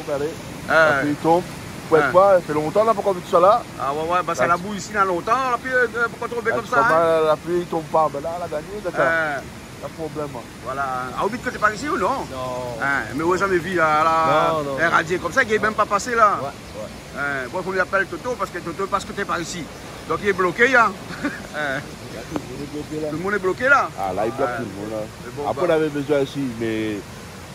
regardez. La pluie tombe. Vous pouvez pas, ça fait longtemps là, pourquoi tu sois là? Ah ouais, bah ça la boue ici là longtemps, la pluie, pourquoi tomber comme ça? La pluie tombe pas, ben là, elle a gagné, d'accord. Pas de problème. Voilà. Ah, oublie que tu es par ici ou non? Non. Mais où jamais vu là, un radier comme ça, il n'est même pas passé là. Ouais. Bon, il faut lui appeler Toto parce que Toto passe que tu es par ici. Donc il est bloqué là. Tout le monde est bloqué là. Ah là, il bloque tout le monde là. Bon, après, on avait besoin aussi, mais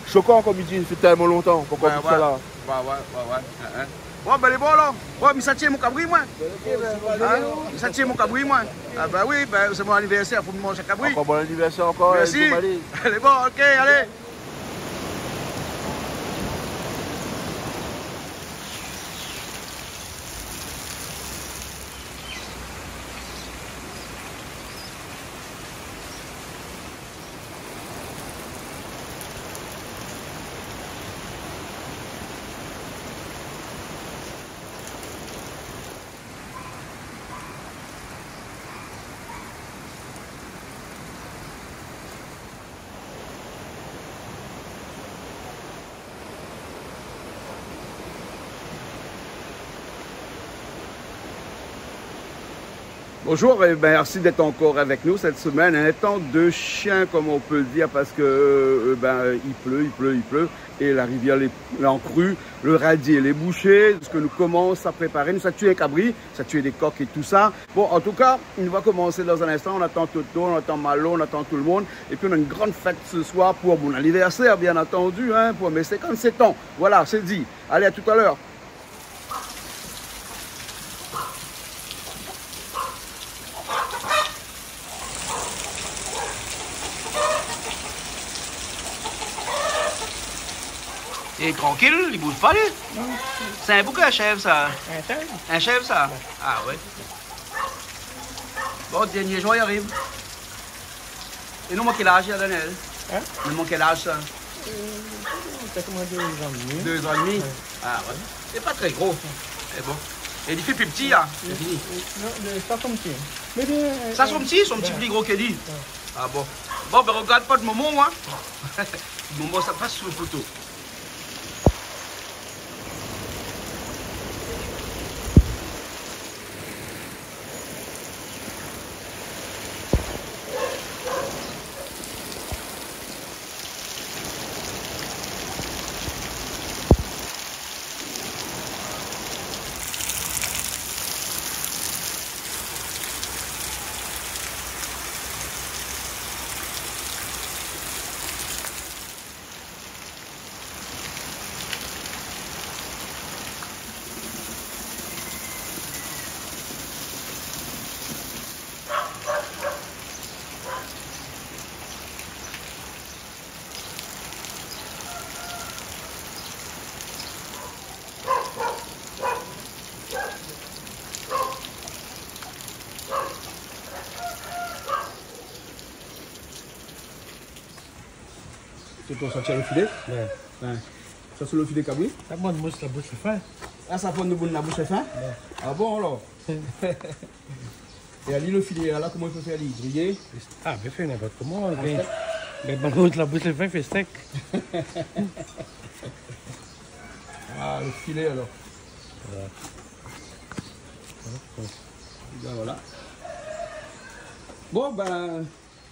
choquant comme il dit, c'est tellement longtemps. Pourquoi tout ça là? Ouais. Bon, ben les bons là. Ouais, mais ça tient mon cabri, moi. Ça tient mon cabri, moi. Ah, bah oui, ben, c'est mon anniversaire, il faut me manger un cabri. Encore bon anniversaire encore. Merci. Allez, bon, ok, allez. Bonjour et merci d'être encore avec nous cette semaine. Un temps de chien comme on peut le dire parce que il pleut et la rivière est en crue, le radier est bouché. Ce que nous commençons à préparer, nous ça tué un cabri, ça tué des coqs et tout ça. Bon, en tout cas, on va commencer dans un instant. On attend Toto, on attend Malo, on attend tout le monde. Et puis on a une grande fête ce soir pour mon anniversaire, bien entendu, hein, pour mes 57 ans. Voilà, c'est dit. Allez, à tout à l'heure. Il est tranquille, il bouge pas lui. C'est un bouc à chèvre ça. Un chèvre ça. Ah ouais. Bon, dernier jour il arrive. Et nous, quel âge il a Daniel? Nous, quel âge ça? Peut-être 2 ans et demi. 2 ans et demi? Ah ouais. C'est pas très gros. C'est bon. Et il fait plus petit là. Non, ça son petit. Ça son petit plus gros qu'il dit. Ah bon. Bon, ben regarde pas de Momo, moi. Momo, ça passe sur la photo. C'est pour sortir le filet? Ouais. Ça c'est le filet cabri? Ça prend de mousse la bouche fin. Ah, ça prend de bonne la bouche fin? Ouais. Ah bon alors? Et ali le filet, là comment il faut faire? Griller? Ah, bien fait, n'importe comment. Mais l'autre, la bouche fin fait steak. Ah, le filet alors. Voilà. Bon, ben,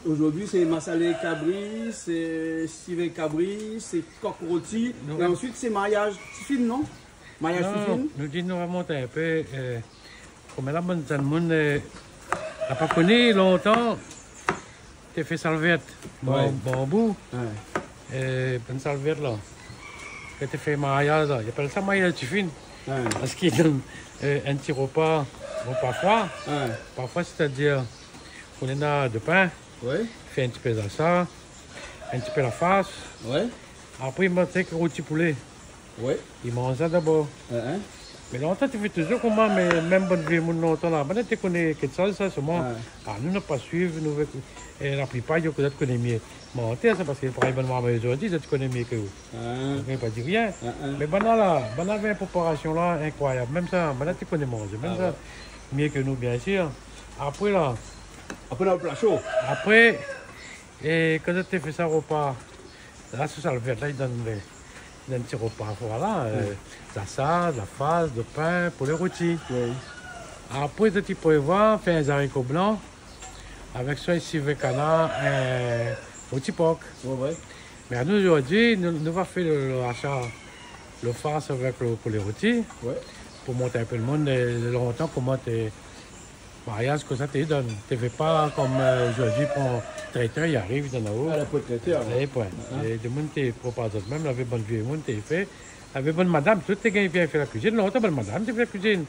aujourd'hui c'est massalé cabri, c'est civet cabri, c'est coq rôti. Et ensuite c'est mariage tifine, non? Mariage tifine? Nous disons, nous remonter un peu. Comme la bonne monde n'a pas connu longtemps, tu as fait salvette. Bambou. Bonne salvette là. Tu as fait mariage là. Il appelle ça mariage tifine. Parce qu'il donne un petit repas froid. Parfois, c'est-à-dire qu'on a de pain, fait un petit peu de ça, un petit peu la face. Après, il mange avec rôti poulet. Il mange ça d'abord. Mais longtemps, tu fais toujours comment, mais même bonne vie, mon longtemps là. Maintenant, tu connais quelque chose, ça, seulement. Nous ne pas suivre, nous, et la plupart, ils connaissent mieux. Bon, c'est parce que pour aller voir aujourd'hui, tu connais mieux que vous. Je ne pas dire rien. Mais maintenant, là, maintenant, une préparation là, incroyable. Même ça, maintenant, tu connais manger. Même ça, mieux que nous, bien sûr. Après, là. Après, dans le plat chaud. Après, et quand tu fais ça repas, là, c'est ça le verre, là, il d'un petit repas, voilà. De la salade, de la farce, de pain, pour les rôtis. Oui. Après, tu peux voir, faire un haricots blancs avec soit ici avec canard et rôti porc. Ouais. Mais nous, aujourd'hui, nous allons faire le rachat, le farce avec pour les rôtis, pour monter un peu le monde longtemps, comment tes mariages, que ça te donne. Tu ne fais pas comme aujourd'hui, pour un traiteur, il arrive, il donne à haut. Ah, la poêle traiteur. Et point. Et le monde te propose même, la bonne vieille monde, tu fait. La bonne madame, tout est bien fait la cuisine. Longtemps, bonne madame, tu fais la cuisine.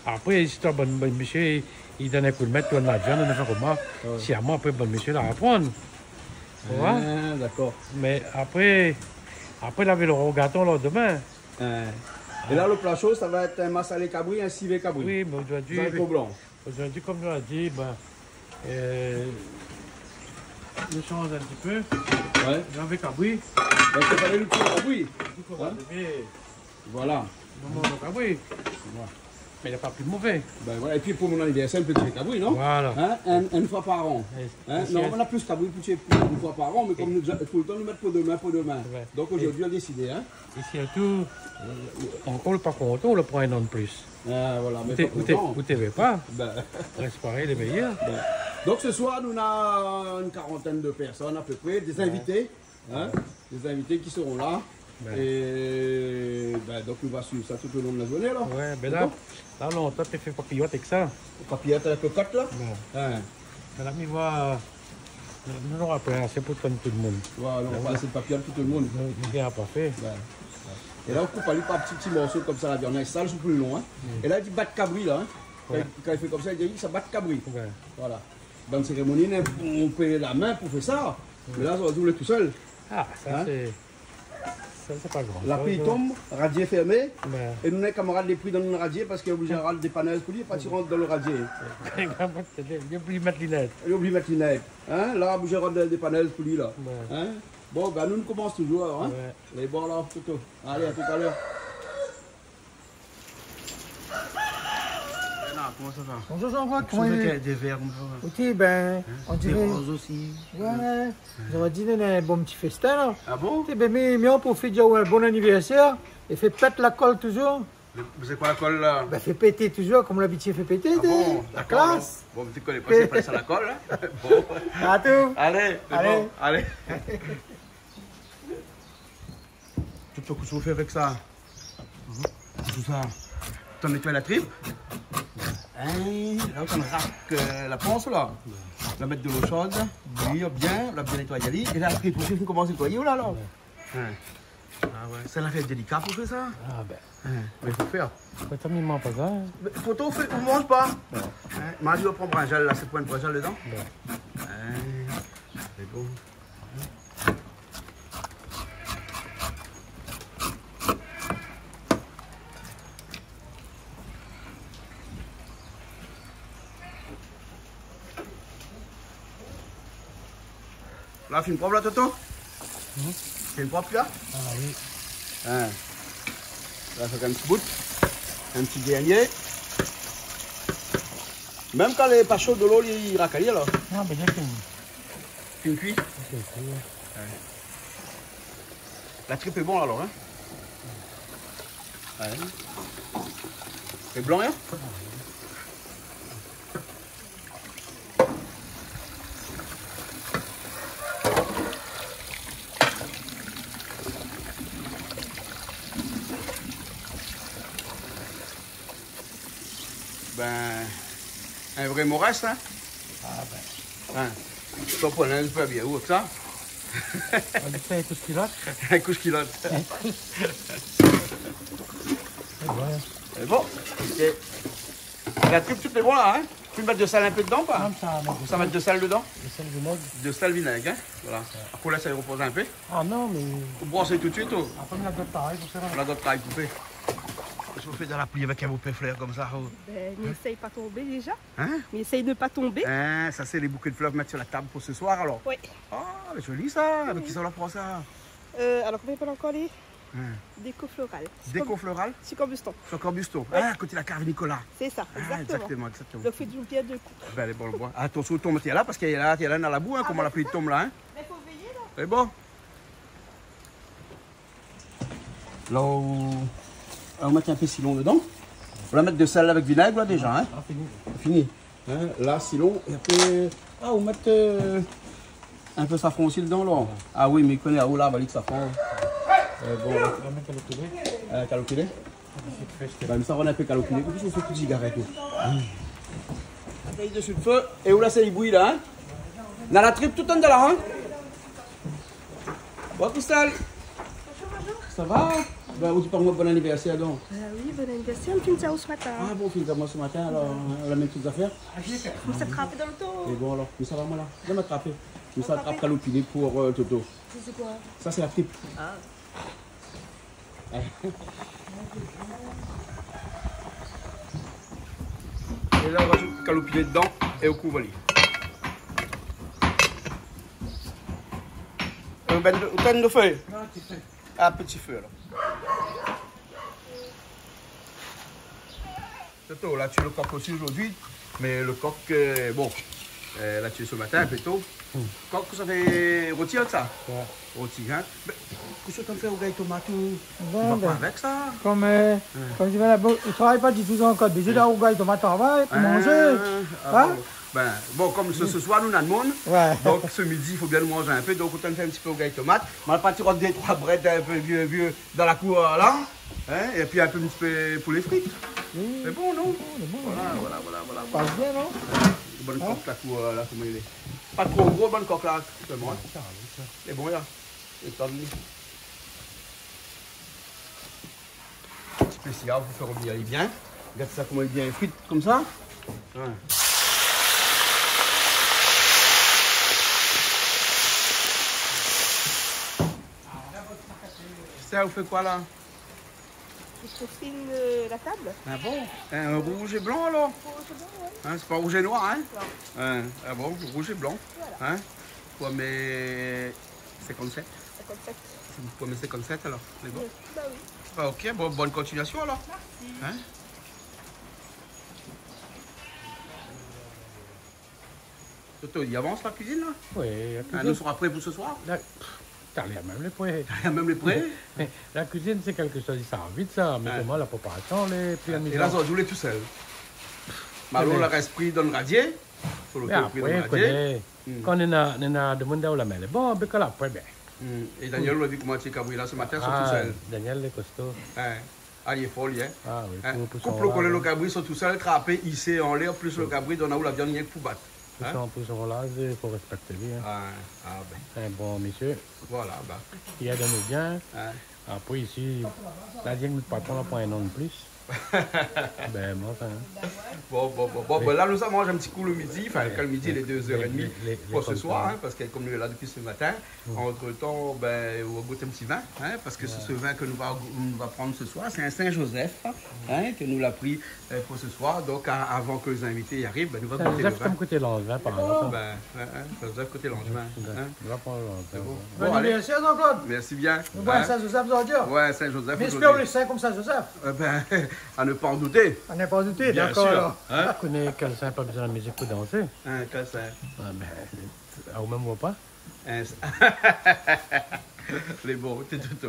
Après, si tu as bonne monsieur, il donne un coup de maître, tu donnes l'argent, on fait comment. Si à moi, après, bonne monsieur, la apprendre. D'accord. Mais après, il avait le rogaton le lendemain. Et là, le plat chaud, ça va être un massalé cabri, un civet cabri. Oui, mais aujourd'hui, aujourd'hui, comme je l'ai dit, ben, je change un petit peu. Ouais. J'avais cabri. Ben, il fallait le petit cabri. Voilà. Le cabri. Mais il n'est pas plus mauvais. Ben, voilà. Et puis pour mon anniversaire, un petit cabri, non? Voilà. Hein? Une fois par an. Non, on a plus cabri pour une fois par an, mais comme nous, tout le temps, nous mettre pour demain. Ouais. Donc aujourd'hui, on a décidé. Hein? Et surtout, on ne pas content, on le prend un an de plus. Voilà, mais Vous ne veux pas? Ben. Reste pareil, les meilleurs. Ben. Donc ce soir, nous avons une quarantaine de personnes à peu près, des invités. Hein? Des invités qui seront là. Et ben, donc nous va suivre ça tout au long de la journée là. Ouais, ben là longtemps tu fais papillote avec ça. Papillote avec le cote là. Mais là, on va. Nous n'aurons pas assez pour tout le monde. Voilà, on va passer le papillote tout le monde. Il n'a pas fait. Et là, on coupe par petits morceaux comme ça, là, on a un sale, c'est plus long. Hein. Et là, il dit bat cabri là. Hein. Quand il fait comme ça, il dit ça bat cabri. Voilà. Dans la cérémonie, on paye la main pour faire ça. Mais là, on va jouer tout seul. Ah, ça c'est. Ça, c'est pas grand. La pluie tombe, radier fermé. Et nous, les camarades, les prix dans le radier parce qu'il est obligé de râler des panneaux pour lui, pas qu'il rentre dans le radier. Il a oublié de mettre l'inette. Il a oublié de mettre l'inette. Hein? Là, obligé de rentrer des panneaux pour lui. Là. Hein? Bon, ben, nous, on commence toujours. Alors, hein? Les bords là, tout. Allez, à tout à l'heure. Comment ça va? Bonjour Jean-Roch, comment il est? Des verres, Ok, ben, on dirait... Des roses aussi. Ouais, j'aurais dit un bon petit festin là. Ah bon? Ok, ben, mais on profite déjà un bon anniversaire et fait péter la colle toujours. C'est quoi la colle là? Ben, fait péter toujours, comme l'habitude fait péter. Ah bon? La classe. Bon, tu connais pas, c'est pas ça la colle, hein? Bon. À tout. Allez, allez. Bon, allez. Tout ce que tu veux faire avec ça? Tout ça. Tu en nettoies la tripe? Là, on raque la ponce là. On va mettre de l'eau chaude, bouillir bien, on va bien nettoyer. Et là, après, il faut commencer à nettoyer. Oh là là! Ah ouais, ça l'a fait délicat pour faire ça? Ah ben. Mais il faut faire. T'as mis pas ça? Hein? Photo, on ne mange pas. Marie va prendre un gel là, c'est pas un gel dedans? C'est bon. Là, c'est une propre là, Toto? C'est une propre là? Ah oui. Là, c'est un petit bout. Un petit dernier. Même quand il n'est pas chaud de l'eau, il racaille là. Non, mais j'ai une cuit. La tripe est bonne alors, hein? C'est blanc, hein? Ben, un vrai morasse, hein? Ah ben. Tu peux prendre un peu bien où ça? On lui fait un couche pilote. Un couche pilote. C'est bon. Okay. La tripe, tout est bon là, hein? Tu peux mettre de sel un peu dedans, pas? Non, ça mettre de sel dedans? De sel vinaigre. De sel vinaigre, hein? Voilà. Après, laisser reposer un peu. Ah non, mais. Vous brossez tout de suite, ou? Après, on a d'autres tailles pour ça. On a d'autres tailles coupées. Qu'est-ce que vous faites dans la pluie avec un bouquet de fleurs comme ça? Ben, n'essaye pas tomber déjà. Hein? Mais essaye de ne pas tomber. Hein, ça, c'est les bouquets de fleurs mettre sur la table pour ce soir alors? Oui. Ah, mais joli ça! Avec qui ça la prend ça? Alors, on va encore les déco florales. Déco florale? Sur Combuston. Sur Combuston. Ouais. Ah, côté la cave Nicolas. C'est ça, exactement. Exactement. Donc, faites du bien de coups. Ben, allez, bon, le bois. Attention, tombe là parce qu'il y a là dans la boue, hein, comment la pluie tombe là. Hein? Mais faut veiller là. C'est bon? Là, on va mettre un peu Silon dedans. On va mettre de sel avec vinaigre là déjà. Hein. Ah, fini. Fini. Hein, là, Silon. Et après, on va mettre un peu safran aussi dedans là. Ah oui, mais il connaît. Ah là, valide safran. Bon. On va mettre le poulet. Calculé. Bah, mais ça, on a un peu calculé. Et puis, on fait toute cigarette. On dessus le feu. Et où là, c'est bouilli là. Hein. Dans la tripe, tout en de là. Hein. Bon, Christelle. Ça va? Ben, où tu parles moi bon anniversaire donc? Oui, bon anniversaire, on finit ça ce matin. Ah bon, finit ça moi ce matin, alors on a même toutes les affaires. On s'est attrapé dans le dos. Et bon alors, mais ça va moi là, je vais m'attraper. Mais ça attrape calopiner pour Toto. C'est quoi? Ça c'est la tripe. Ah. Et là on va tout calopiner dedans et au coup voler. Ben de feu. Ah, petit feu alors. Toto, là tu le coq aussi aujourd'hui, mais le coq, bon, là tu es ce matin un peu tôt. Coq, ça fait rôti avec ça? Ouais. Rôti, hein? Qu'est-ce que tu fais au gars tomate ou Bon, pas avec ça? comme je vais là-bas, je ne travaille pas du tout encore. Déjà, là, au gars, il tomate travail pour manger. Hein? Bon, comme ce soir, nous, on a le monde. Ouais. Donc, ce midi, il faut bien nous manger un peu. Donc, autant faire un petit peu au gars tomate. On va partir en 2-3 brettes un peu vieux dans la cour là. Hein? Et puis un peu un petit peu pour les frites. C'est bon, non? Voilà. Passe bien, non? Bonne coque la cour là, comment il est. Pas trop gros, bonne coque là. C'est bon, hein? C'est bon, là. C'est pas venu. Spécial pour faire revenir bien. Regarde ça, comment il est bien frites comme ça. Ouais. Ça, vous faites quoi là? Je profile la table. Ah bon? Un rouge et blanc alors? Hein, c'est pas rouge et noir, hein? Non. Ah bon, rouge et blanc. Voilà. Hein? Poids mais 57. 57. Poids mais 57 alors? C'est bon? Bah oui. Ah, ok, bon, bonne continuation alors. Merci. Hein? Toto, il avance la cuisine là? Oui, la Nous cuisine. serons prêts pour ce soir? T'as l'air même les poils. Même les prêts? La cuisine, c'est quelque chose, ça va vite ça. Mais comment la préparation, les puis la mise Et là, en- on joue tout seul. Malon, le reste pris dans le radier. Faut le Mais faire pris dans le après, radier. quand on a demandé à la mêle, bon, ben que là, après, bien. Et Daniel l'a dit comment tu es cabri là ce matin, ils sont tout Ah, seuls. Daniel, les costauds. Hein. Ah, il est fort, lui. Hein. Ah oui, Hein. pour Couple le collet, le cabri, ils sont tout seuls, trappés, hissés en l'air, plus le cabri, dans où la viande rien que pour battre. Hein? Pour son là, il faut respecter lui. Hein. Ben, Un bon monsieur, voilà, bah. qui aide nous bien. Hein. Après, ici, la digne du patron n'a pas un nom de plus. Ben, moi, ça. Hein. Bon, ben là, nous avons mangé un petit coup le midi, enfin, le midi, il est 2h30 pour ce soir, hein, parce que comme nous est là depuis ce matin, entre-temps, ben, on va goûter un petit vin, hein, parce que c'est ce vin que nous va prendre ce soir, c'est un Saint-Joseph, hein, que nous l'a pris pour ce soir, donc avant que les invités y arrivent, ben, nous allons goûter le Joseph vin. comme côté Langevin, par exemple. Ben, Saint-Joseph côté Langevin. Hein. On va prendre Langevin. Bon. Bon Bon, allez, anniversaire, Jean-Claude. merci bien. Nous voyons Saint-Joseph aujourd'hui. Ouais, Saint-Joseph Mais est-ce qu'on aujourd'hui. le sait comme Saint-Joseph? Ben, à ne pas en douter. On n'est pas douté, Bien d'accord. sûr. alors. Hein? On connaît quelqu'un pas besoin de musique pour danser. Quel c'est? Ah, ben, au même repas. Les bons, t'es tout.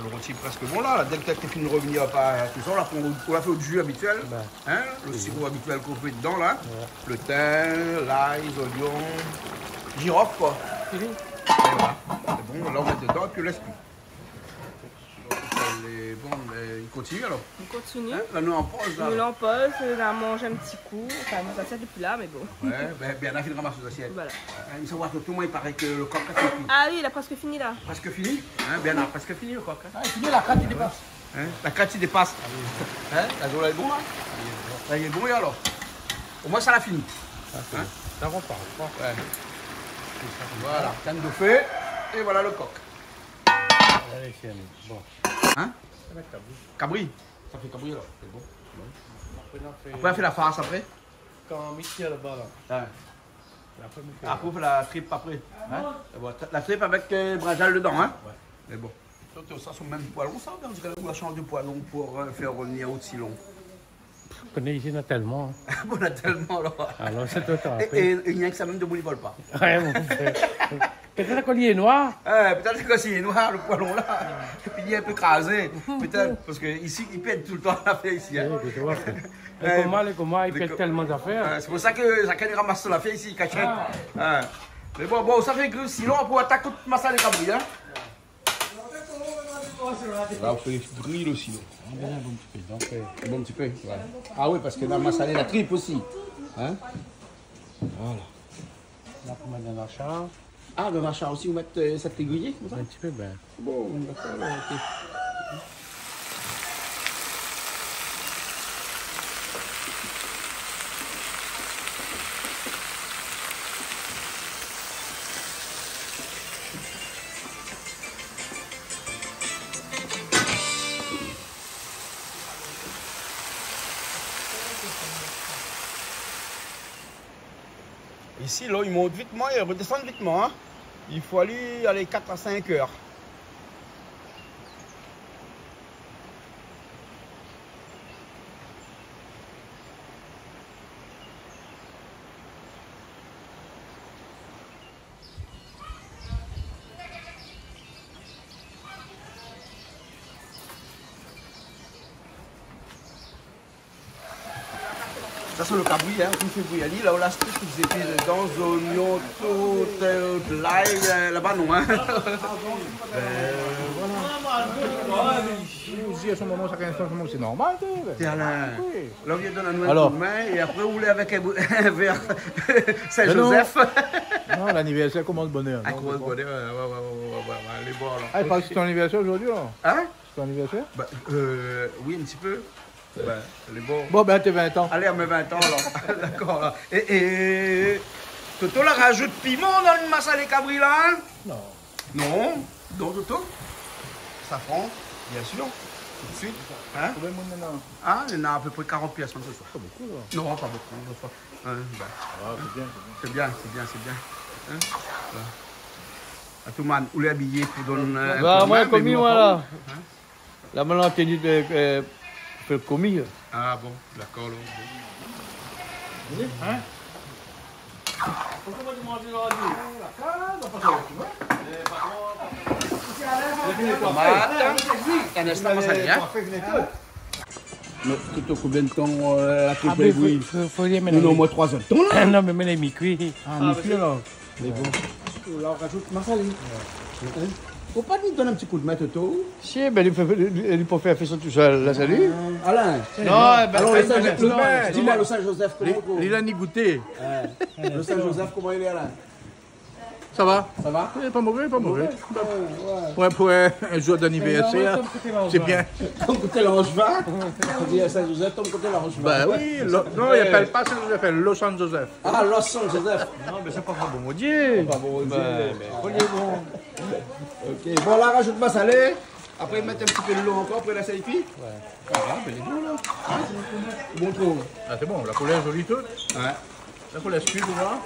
Le rôti est presque bon là. Dès que tu as fini de revenir par tout ça, on l'a fait au jus habituel. Hein? Le sirop habituel qu'on fait dedans là. Le thym, l'ail, les oignons, girofle quoi. Et voilà. C'est bon, là on met dedans et puis on laisse plus. Bon, il continue alors. On continue. Hein? Là nous en pause là. Nous l'empose, on a mangé un petit coup. Enfin, nous assiettes depuis là, mais bon. Ouais, ben on a fini de ramasser les assiettes. Voilà. Il faut voir que tout le monde il paraît que le coq a fini. Ah oui, il a presque fini là. Presque fini. Hein? Ben on a presque fini le coq. Hein? Ah, fini la carte, il dépasse. Hein? La crête il dépasse. Hein? La journée est bon là? Là il est bon et alors? Au moins ça l'a fini. Hein? Ça repart. Ouais. Voilà, canne de feu et voilà le coq. Allez, c'est bon. Hein? Cabri. Ça fait cabri alors, c'est bon. Après on fait la farce après. Quand Mickey est là-bas, là. Ouais. Après on fait la tripe après. Hein? Et bon, la tripe avec brinjal dedans, hein? Ouais. Mais bon. Ça sont même poilons, ça, on dirait qu'on va changer de poilon pour faire revenir au long. On connaît ici, il y en a tellement. On a tellement là. Alors, c'est tout le temps. Et il n'y a que ça même de bout, ils ne volent pas. Ouais, mon frère. Peut-être qu'il est noir. Peut-être que c'est noir, le poilon là. Et puis il est un peu crasé. Peut-être, parce qu'ici, il pète tout le temps la fée ici. Hein. Les comment, il pète tellement d'affaires. C'est pour ça que chacun ramasse la fée ici, cachette. Mais bon, ça fait que sinon, on peut attaquer toute massa les cabris. Hein. Là, on fait grille aussi. Un bon petit peu. Ouais. Ah oui, parce que dans le massalé, la tripe aussi. Hein? Voilà. Là, pour mettre dans la charge. Ah, dans la charge aussi, vous mettez cette aiguille comme ça? Un petit peu, ben. Bon, d'accord, ok. Ici, là, il monte vitement et il redescend vitement. Hein. Il faut aller 4 à 5 heures. Ça c'est le cabri, hein, on fait bouillir. Là, on l'a tout ces épices dedans, oignons, tout, de l'ail, là-bas non. Hein. Voilà. Aussi, à ce moment, c'est normal. Tiens là, là on vient donner un coup de main et après on roule avec un verre Saint-Joseph. Non, l'anniversaire commence bonheur. Ah, commence bonheur, ouais, les bords là. Ah, il parle que c'est ton anniversaire aujourd'hui, là? Hein? C'est ton anniversaire? Bah, oui, un petit peu. Ben, les bords. Bon, ben, t'es 20 ans. Allez, à mes 20 ans, là. D'accord, là. Et Toto, là, rajoute piment dans le massa les cabris, là? Non. Non? Non, Toto? Safran, bien sûr. Tout de suite. Hein? Combien de monde maintenant? Ah, il y en a à peu près 40 pièces ce soir. Pas beaucoup, là. Non, pas beaucoup. Ben, Ah, c'est bien. Hein? Voilà. À tout le monde, où les habillés pour donner. Bah, moi, commis, moi, là. Là, maintenant, tenue de. Le commis. Ah bon, d'accord, là. Bon. Hein? Pourquoi tu manges dans Un instant, ça y est. Mais tout combien de temps la tripe Ah, est bouillie? faut les mettre. Il y a au moins 3 heures de temps, là. Non, mais mets les mi-cuits. Ah, mi-cuit, là. Mais bon. Là, on rajoute massalé. Faut pas lui donner un petit coup de main, Toto? Si, ben, il peut faire ça tout seul, là, salut. Alain? Non, Alors, dis-moi le Saint-Joseph, comment Il a ni goûté. le Saint-Joseph, comment il est, Alain? Ça va? Ça va? Il n'est pas mauvais, pas mauvais. Ouais. Ouais, pour un jour d'anniversaire, c'est bien. Ton côté l'angevin? On dit à Saint-Joseph, ton côté l'angevin. Ben oui, non, il n'appelle pas Saint-Joseph, il appelle Los Angeles. Ah, Los Saint-Joseph. Non, mais c'est pas bon, mon Dieu. Pas bon, ok, bon, là, rajoute ma salée. Après, mettre un petit peu de l'eau encore après la saifi. Ouais. Ah, ben, il est bon, là. Bon trop. Ah, c'est bon, la couleur est jolie toute. Ouais. La couleur est tu vois.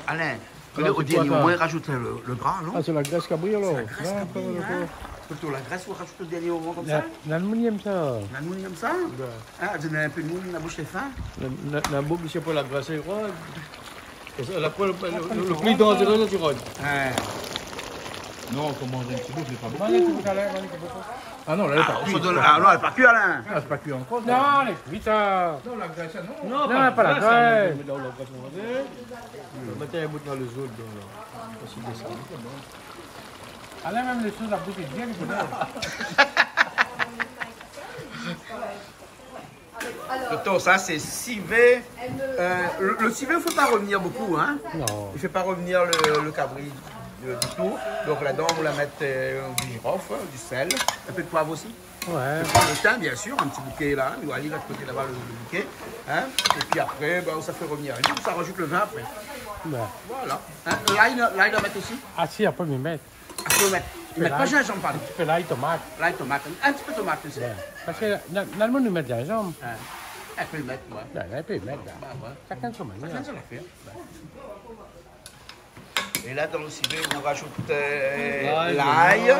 Alain, Alors, au c'est quoi, dernier ça? moment, rajoute le gras, non? Ah, c'est la graisse cabri, alors. Plutôt la graisse, on rajoute au dernier moment comme ça? L'aluminium, ça. L'aluminium comme ça? Ah, vous avez un peu de mouille, la bouche est fin? La boucle, c'est pas la graisse, c'est quoi? Le plus dangereux, c'est du rhum. Non, on commande un petit peu, c'est pas bon. Ah non, là, elle est pas cuite. Ah non, elle n'est pas cuite, Alain. Ah, c'est pas cuit encore. Non, les cuits, ça. Non, la graisse, non. Non, pas la graisse. On met la graisse, on va mettre un bout dans le zone. Aussi descendre. Alain, même les choses, la bouche est bien, les Toto, ça c'est civet. Le civet, il ne faut pas revenir beaucoup, hein? Non. Il ne fait pas revenir le cabri du tout. Donc là-dedans, on va mettre du girofle, du sel, un peu de poivre aussi. Ouais. Le thym, bien sûr, un petit bouquet là. Nous allons de côté là-bas le bouquet. Hein? Et puis après, ben, ça fait revenir. Et puis, ça rajoute le vin après. Ben. Voilà. Hein? L'ail, on mettre aussi. Ah si, après, me mettre. Après, on met pas gingembre, pardon. Tu fais l'ail, tomate. L'ail, tomate. Un petit peu de tomate aussi. Ben. Parce que dans le monde, nous mettons gingembre. Elle peut le mettre, ouais. Ben, elle peut mettre. Bah, ouais. Chacun son manière. Chacun son affaire. Et là, dans le civet, on rajoute l'ail,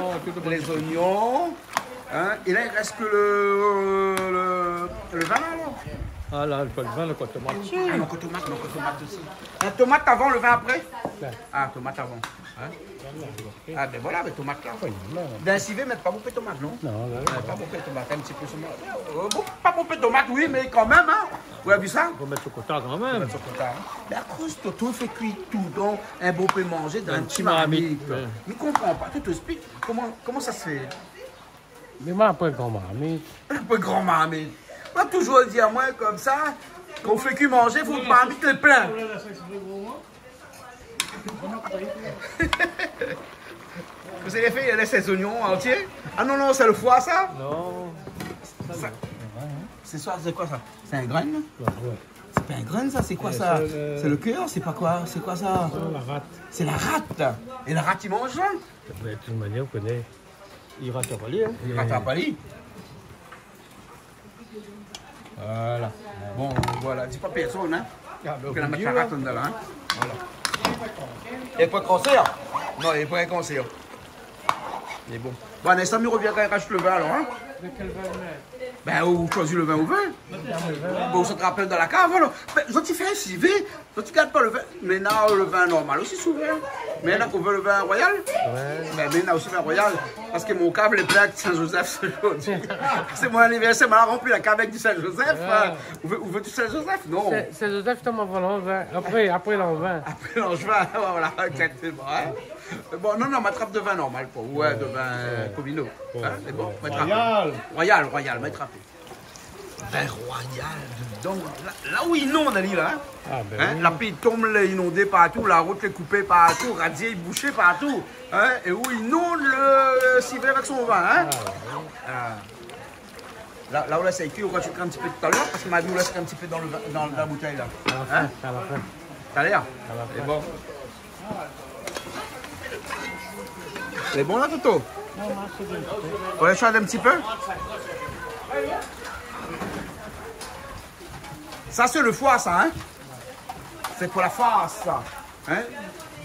les oignons. Hein? Et là, il reste que le vin, là, alors. Ah là, le vin, le côte tomate. Ah, non, côte tomate aussi. La tomate avant, le vin après? Ah, tomate avant. Hein? Ah, ben voilà, mais tomate là. D'un civet, mais pas beaucoup de tomates, non? Non, là, Pas beaucoup de tomates, un petit peu sur moi. Pas beaucoup de tomates, oui, mais quand même, hein? Vous avez vu ça? On va mettre au côté quand même. Mais à cause de tout, fait cuire tout, donc un beau peut manger dans un petit marmite. ouais. Je ne comprends pas, tu t'expliques comment ça se fait? mais moi, après, grand marmite. Un peu grand marmite. On va toujours dire, moi, comme ça, qu'on fait cuire manger, il faut que marmite le plein. Vous avez fait, il y a ces oignons entiers? Ah non, non, c'est le foie, ça? Non. C'est quoi ça? C'est un grain? Ouais. C'est pas un grain, ça? C'est quoi ça? C'est le cœur? C'est pas quoi? C'est quoi ça? La rate. C'est la rate. Et la rate, il mange ça? De toute manière, on connaît. Il rate pas lui, hein. Il rate à Paris. Voilà. Bon, voilà. Dis pas personne, hein? Donc, on va mettre la rate dedans, hein? Voilà. Il n'est pas cancer? Non, il n'est pas un cancer. Il est bon. Bon, un instant, il revient quand il rachète le vin, alors, hein? De quel vin? Ben, on choisit le vin au vin. Bon, ça te rappelle dans la cave, alors. Ben, quand tu fais un civet, quand tu ne gardes pas le vin. Mais non, le vin normal aussi, souvent. Mais il y en a qu'on veut le vin royal. Ouais. Ben, mais il y en a aussi le vin royal. Parce que mon cave est plein de Saint-Joseph aujourd'hui. C'est mon anniversaire, m'a rempli la cave avec du Saint-Joseph. Où veut du Saint-Joseph? Non. C'est Joseph qui m'a volé en vin. Après l'an 20. Après l'angevin, voilà, exactement. Hein? Bon, non, m'attrape de vin normal, quoi. Ouais, de vin Comino. Hein? C'est bon, Royal, m'attraper. Vin royal, donc là où il inonde, Ali, là. Ah, ben Hein? oui. La pluie tombe, là, inondée partout, la route est coupée partout, radier, bouché partout. Hein? Et où il inonde le civet avec son vin. Hein? Là où là, c'est cuit, on va chuter un petit peu tout à l'heure, parce qu'il m'a dit, on laisse un petit peu dans la bouteille, là. Hein? À la fin. T'as l'air? C'est bon. C'est bon là, Toto? On les change un petit peu? Ça, c'est le foie, ça, hein? C'est pour la farce, ça. Hein?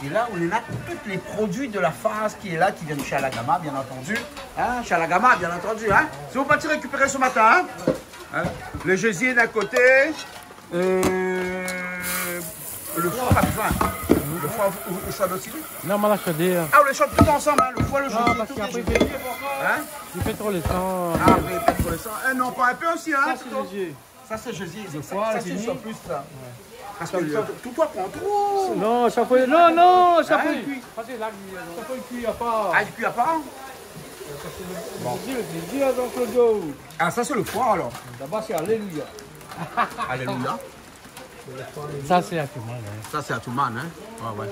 Et là, on a tous les produits de la farce qui est là, qui viennent chez Alagama, bien entendu. Hein? Chez Alagama, bien entendu, hein? Si vous partez récupérer ce matin, hein? Hein? Le gésier d'un côté, le foie, pas besoin. Le foie aussi? Non, mais là, je te dis. Ah, on les chante tout ensemble, hein? Le foie, le gésier, parce tout qu'après, les gésiers. Hein? il fait trop le sang. Ah, mais peut-être pour le sang. Non, pas un peu aussi, hein? Ça, c'est gésier. Le foie, ça, c'est c'est fini. ça plus, ça. Parce que tout toi prend trop. Non, ça peut. Non, ça Hein? peut cuire. Ça peut cuire à part. Ah, il cuit à part? Alléluia dans le dos. Ah, ça, c'est le foie, alors. D'abord, c'est Alléluia. Alléluia. Ça, c'est à tout le monde. Hein. Ça, c'est à tout le monde, hein? Ouais.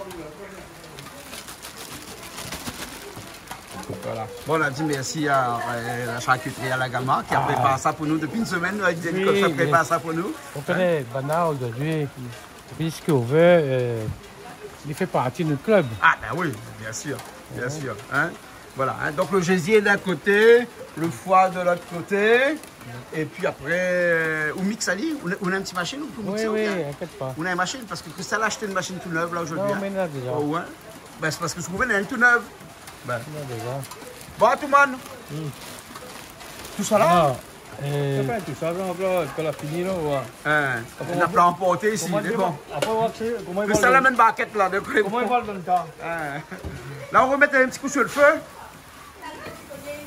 Voilà. Bon, on a dit merci à la charcuterie Alagama qui a préparé ça pour nous depuis une semaine. Elle a préparé ça pour nous. On connaît Bana aujourd'hui. Puisqu'on veut, il fait partie de notre club. Ah, ben oui, bien sûr. Hein? Voilà, hein? Donc le gésier d'un côté, le foie de l'autre côté. Et puis après, on mixe Ali. On a une petite machine pour mixer? Oui, bien? inquiète pas. On a une machine parce que Christelle a acheté une machine tout neuve là aujourd'hui. Non, mais là déjà. Oh, ouais. Ben, c'est parce que je trouvais une tout neuve. Ben. Là déjà. Bon, tout le monde. Tout ça là? Ah, Tout ça, on l'a fini là. On n'a pas emporté ici, mais bon. Comment Mais ça la même baquette là. Comment il va dans le temps? Là, on va mettre un petit coup sur le feu.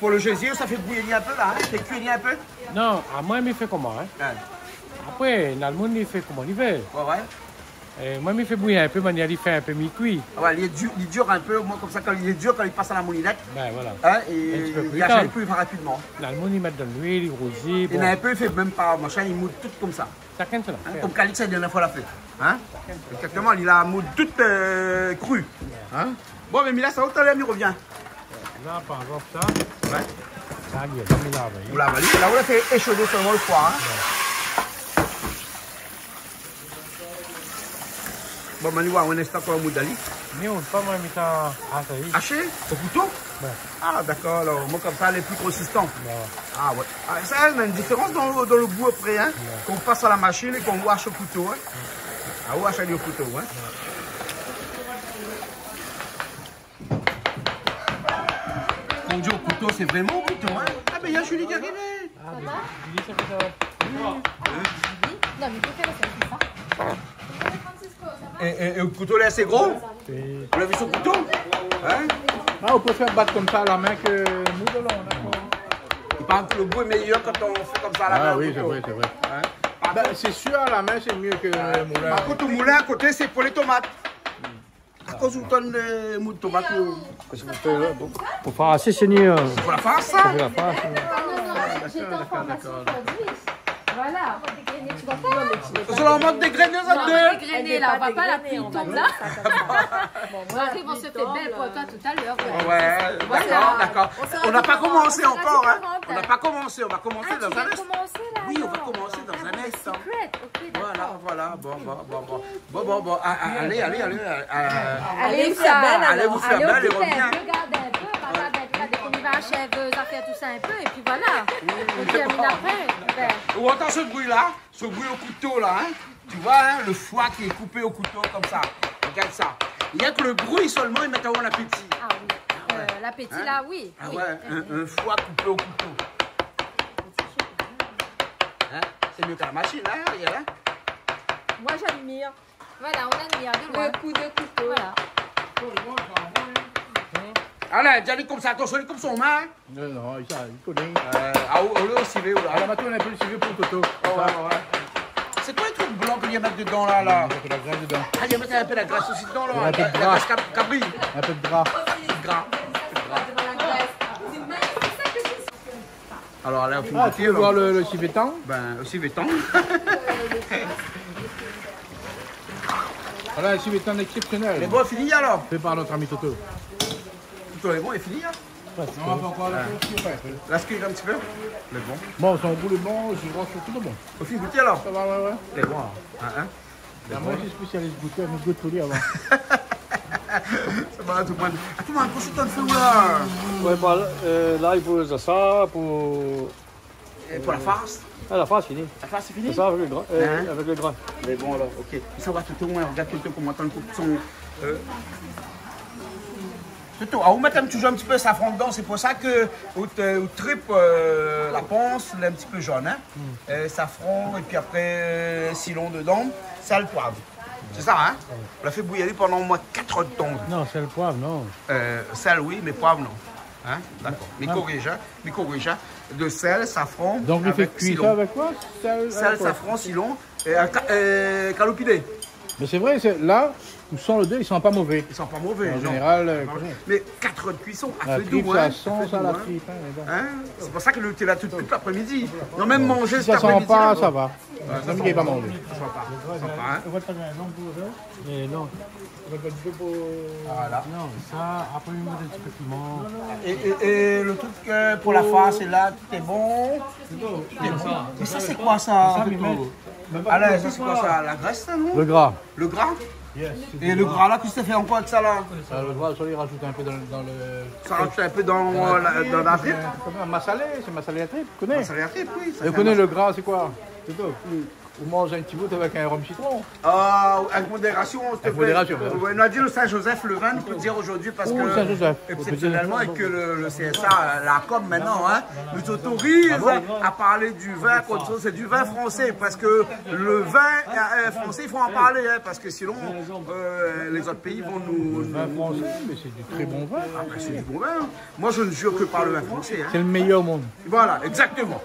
Pour le gésier, ça fait bouillir un peu là. Hein? C'est cuire un peu. non, à moi, il fait comment? Hein? Après, dans le monde, il fait comment il veut. Ouais. Et moi, il fait bouillir un peu, manière il fait un peu mi-cuit. Ouais, il est dur un peu. Moi, comme ça, quand il est dur, quand il passe à la moulinette, Ben voilà. hein, Un et petit peu plus il achète tard. plus rapidement. Dans le monde, ils mettent de l'huile, ils rosent. Il y en a un peu, il fait même pas machin, il moude tout comme ça. Chacun se l'a Hein, fait. comme Calix, la dernière fois, l'a fait. Hein? Exactement, il a moude toute crue. Hein? Bon, mais Mila, ça va tout à l'heure, il revient. Là, par exemple, ça, Ouais. ça y est, comme il a Vous la validez. Là, on l'a fait échaudé seulement le foie. Hein? Bon, Manu, on est encore au Moudali. mais on ne peut pas moi mettre à tailler. Haché au couteau? Ouais. Ah, d'accord. Alors, moi, comme ça, elle est plus consistante. Ouais. Ah, ouais. Ah, ça, il y a une différence dans le goût après, hein? Qu'on passe à la machine et qu'on wash au couteau. Hein? Ah, wash au couteau. Hein? Mon Dieu, au couteau, c'est vraiment au couteau. Hein? Ah, mais il y a Julie qui est arrivée. Ah, mais Julie, ça fait ça. Non, mais préféré, c'est ça. Et le couteau là, c'est gros? Vous l'avez vu son couteau? Hein? Ah, on peut faire battre comme ça à la main que moudon, d'accord. Il paraît que le goût est meilleur quand on fait comme ça à la main. Ah oui, c'est vrai, c'est vrai. Hein? Ben, c'est sûr, à la main, c'est mieux que le moulin. Par contre, au moulin, à côté, c'est pour les tomates. À cause où on donne les moules de tomates. Pour faire assaisonner. Pour la face, ça? Pour la face. J'étais en formation aujourd'hui. Voilà. Tu vas pas C'est la mode des graines à deux. dégrainer là, on va pas la pluie tombe là. On arrive, on se fait belle pour toi tout à l'heure. Ouais, d'accord, d'accord. On n'a pas commencé encore, hein. On n'a pas commencé, on va commencer dans un instant. Oui, on va commencer dans un instant. Voilà. Bon. Allez. Allez vous faire belle. Allez vous faire belle et reviens. Regardez un peu, regardez comme il va achever, ça fait tout ça un peu et puis voilà. On termine après. Ou entend ce bruit-là, ce bruit au couteau là, hein. Tu vois, hein, le foie qui est coupé au couteau comme ça. Regarde ça. Il n'y a que le bruit seulement, il met à l'appétit. Ah oui. L'appétit là, oui. Ah ouais, un foie coupé au couteau. Hein? C'est mieux qu'à la machine, hein, regarde. Hein? Moi j'admire. Voilà, on admire de loin. Le coup de couteau. Voilà. Allez, dis comme ça, attention, il est comme son main. Non, il connaît. On l'a aussi, là. Ah, là, maintenant, on a un peu le suivi pour le Toto. Ouais. C'est quoi le truc blanc qu'il y a à mettre dedans, là? Il y a un peu de graisse dedans. Ah, il y a mettre un peu de graisse aussi dedans, là. Un peu de La gras. graisse cabri. Un peu de gras. Gras. Alors, allez, on finit. Ah, tu veux voir le civetan? Ben, aussi béton. Voilà, un civetan exceptionnel. Mais bon, fini alors. Fait par notre ami Toto. Tout est bon, il est fini, hein? Non, on va encore La squille un petit peu. Mais bon. Bon, son goût est bon, je vois surtout de bon. Au fin goûter alors. Ça va, ouais. Il est bon. Hein? Moi, je suis spécialiste goûteur, mais je goûte tout lui avant. Ça va, tout le monde. Tout le monde, qu'est-ce que tu fais là? Ouais, bah, là, il faut ça pour. Et pour la farce? Ah, la face finie. La farce, c'est fini? C'est ça avec le gras. Avec le gras. Mais bon, alors, ok. Ça va tout au moins, regarde tout comment attend le coup de son. Surtout, on met toujours un petit peu safran dedans, c'est pour ça que au trip la panse, elle est un petit peu jaune. Hein? Safran, et puis après cilon dedans, sel, poivre. C'est ça, hein? On l'a fait bouillir pendant au moins 4 heures de temps. Non, c'est le poivre, non. Sel, oui, mais poivre, non. Hein? D'accord. Mais corrige, hein? De sel, safran. Donc, il fait cuire ça avec quoi? Sel, safran, cilon, calopidé. Mais c'est vrai, là, où sont le deux, ils sont pas mauvais. Ils sont pas mauvais, En non. général, mais 4 heures de cuisson, à la feu tripe, doux, ça hein. sent ça, la tripe. Hein, mais bon. Hein? C'est pour ça que tu es là toute l'après-midi. Non, même manger Si cet ça sent après-midi. pas, là, ça va. Ça me dit pas manger. Ça sent pas, hein? Et non. Voilà. Non, ça, après, il met un petit peu de piment. Et le truc pour la face, et là, tout est bon. Mais ça, c'est quoi ça? Allez, ça, c'est quoi ça? La graisse, là, non? Le gras. Le gras? Et le gras là, qu'est-ce que tu fais en quoi avec ça là? Le gras, ça, il rajoute un peu dans le... Ça rajoute un peu dans la tripe? Un massalé, c'est massalé à tripe, tu connais? Ça la tripe, oui. Tu connais le gras, c'est quoi? C'est tout. On mange un petit bout avec un rhum citron. Avec modération, s'il te plaît. Avec modération, Ouais, on a dit le Saint-Joseph, le vin, on peut dire aujourd'hui parce Oh, que Saint-Joseph. exceptionnellement et que le CSA, la com maintenant, hein, nous autorise à parler du vin comme ça. C'est du vin français parce que le vin français, il faut en parler, hein, parce que sinon les autres pays vont nous. Le vin français, mais c'est du très bon vin. Après, c'est du bon vin. Moi, je ne jure que par le vin français. Hein. C'est le meilleur au monde. Voilà, exactement.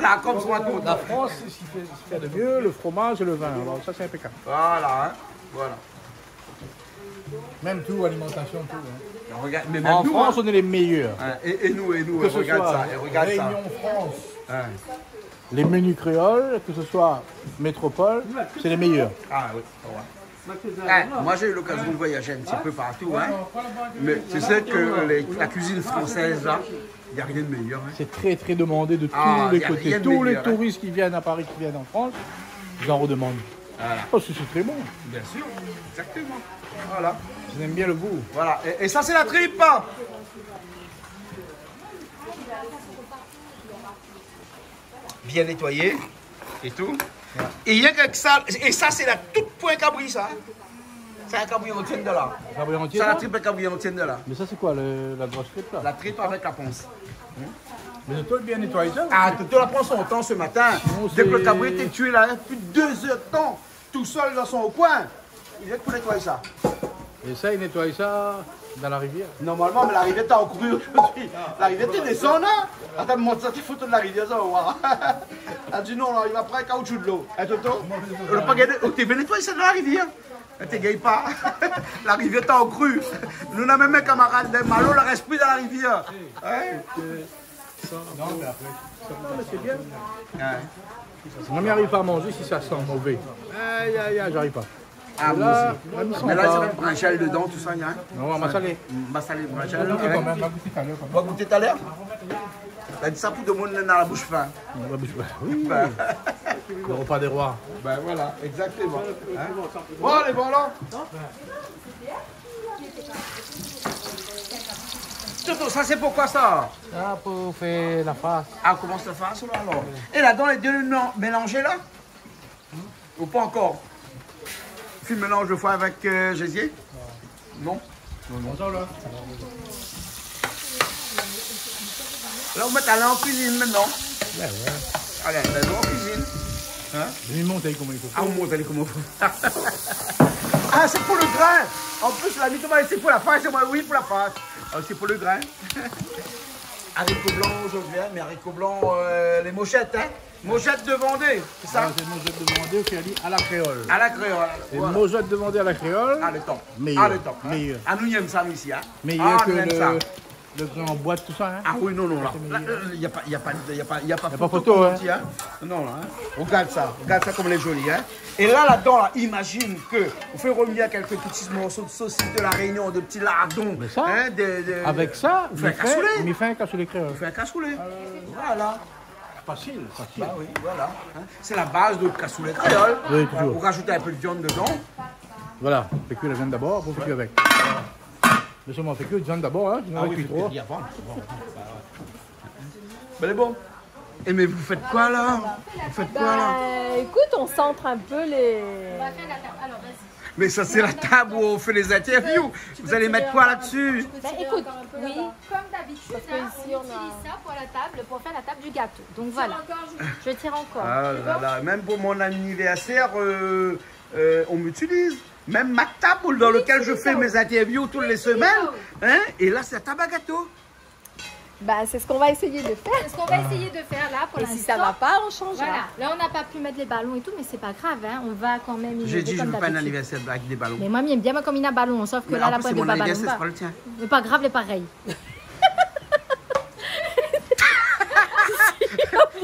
La com soit contente. La France, c'est ce qui fait de mieux, le fromage et le vin. Alors ça, c'est impeccable. Voilà, hein. Voilà. Même tout, alimentation, tout. Hein. Regarde, mais même En nous, France, hein. on est les meilleurs. Hein, et nous, Que ce regarde soit ça, et regarde ça. Réunion France, Hein. les menus créoles, que ce soit métropole, c'est les meilleurs. Ah oui, ouais. Moi j'ai eu l'occasion de voyager un petit peu partout, hein. Mais tu sais que la cuisine française là, il n'y a rien de meilleur. Hein. C'est très très demandé de tous les y a rien côtés. de Tous les meilleur, hein. touristes qui viennent à Paris, qui viennent en France, ils en redemandent. Voilà. Parce que c'est très bon. Bien sûr, exactement. Voilà. Ils aiment bien le goût. Voilà. Et ça c'est la tripe. Hein. Bien nettoyé et tout. Et il y a que ça. Et ça c'est la toute point cabri ça. C'est un cabri entier de là. Cabri entier, C'est la là? tripe cabri entier de là. Mais ça, c'est quoi, la grosse tripe là? La tripe avec la ponce. Mais Toto bien nettoyé ça. Ah, Toto la prend son temps ce matin. Dès que le cabri était tué, là, plus de 2 heures de temps, tout seul dans son coin. Il vient pour nettoyer ça. Et ça, il nettoie ça dans la rivière. Normalement, mais la rivière t'a encouru aujourd'hui. La rivière t'es descendue, hein? Attends, montre ça, tes photos de la rivière, ça, on va voir. Elle a dit non, là, il va prendre un caoutchouc de l'eau. Hein, Toto? On n'a pas gagné. T'es venu nettoyer ça dans la rivière? T'es gagné pas. La rivière t'a encru. Nous, on a même un camarade de Malo, le reste plus dans la rivière. Hein? Non, mais après, c'est bien. On n'arrive pas à manger si ça sent mauvais. J'arrive pas. Ah, là, moi aussi. Mais là, c'est même branchal dedans, tout ça, hein? Non, on va salé. On va salé, branchal. On va goûter tout à l'heure? T'as dit ça pour tout le monde dans la bouche fin. La bouche fin. Oui. Le repas des rois. Ben voilà, exactement. Hein? Bon, les bons là. Toto, ça c'est pourquoi ça? Ça pour faire la face. Ah, comment ça fait là alors? Et là-dedans, les deux mélangés là? Ou pas encore? Tu mélanges le foie avec gésier? Non? Non. Là, on met aller en cuisine maintenant. Ouais. Allez, en cuisine. Hein? Je monte comme il faut. Ah, on monte comme il faut. Ah, c'est pour le grain. En plus, la mytho, c'est pour la face. C'est moi, oui, pour la face. C'est pour le grain. Haricots blancs aujourd'hui, hein, mais haricots blancs, les mochettes, hein. Mochettes de Vendée, c'est ça? C'est mochettes de Vendée qui a dit à la créole. À la créole. Et mochettes de Vendée à la créole. Ah, le temps. Meilleur. Ah, le temps. Meilleur. Ah, nous, aimons ça, nous, ici, hein. Meilleur que le grain en boîte, tout ça, hein. Ah oui, non, là. Il n'y a pas photo, hein. Non, là, hein. Regarde ça comme elle est jolie, hein. Et là-dedans, là, imagine que on fait revenir quelques petits morceaux de saucisse de la Réunion, de petits lardons. Mais ça, hein, avec ça, on fait un cassoulet. Il fait un cassoulet créole. On fait un cassoulet. Voilà. Facile. Bah oui, voilà. Hein. C'est la base de cassoulet créole. Oui, toujours. Vous rajoutez un peu de viande dedans. Voilà, on fait cuire la viande d'abord, vous faites cuire avec. Mais seulement on fait cuire la viande d'abord, hein, sinon on cuit trop. Ben c'est bon. Et mais vous faites quoi là? Vous faites quoi là? Écoute, on centre un peu les... On va faire la table. Alors, vas-y. Mais ça c'est la table où on fait les interviews. Vous allez mettre quoi là-dessus? Écoute, oui, comme d'habitude, on utilise ça pour la table, pour faire la table du gâteau. Donc voilà, je tire encore. Ah là là, même pour mon anniversaire, on m'utilise. Même ma table dans laquelle je fais mes interviews toutes les semaines. Hein? Et là, c'est la table à gâteau. Bah, c'est ce qu'on va essayer de faire. C'est ce qu'on va essayer de faire là pour Et l'instant. si ça va pas, on changera. Voilà, là on n'a pas pu mettre les ballons et tout, mais c'est pas grave, hein. On va quand même innover. J'ai dit, je comme veux pas un d'habitude. anniversaire avec des ballons. Mais moi, j'aime bien comme il a ballon, sauf que Mais là, en la plus, pointe c'est de mon pas ballon. anniversaire, c'est pas le tien. Mais pas grave, les pareils.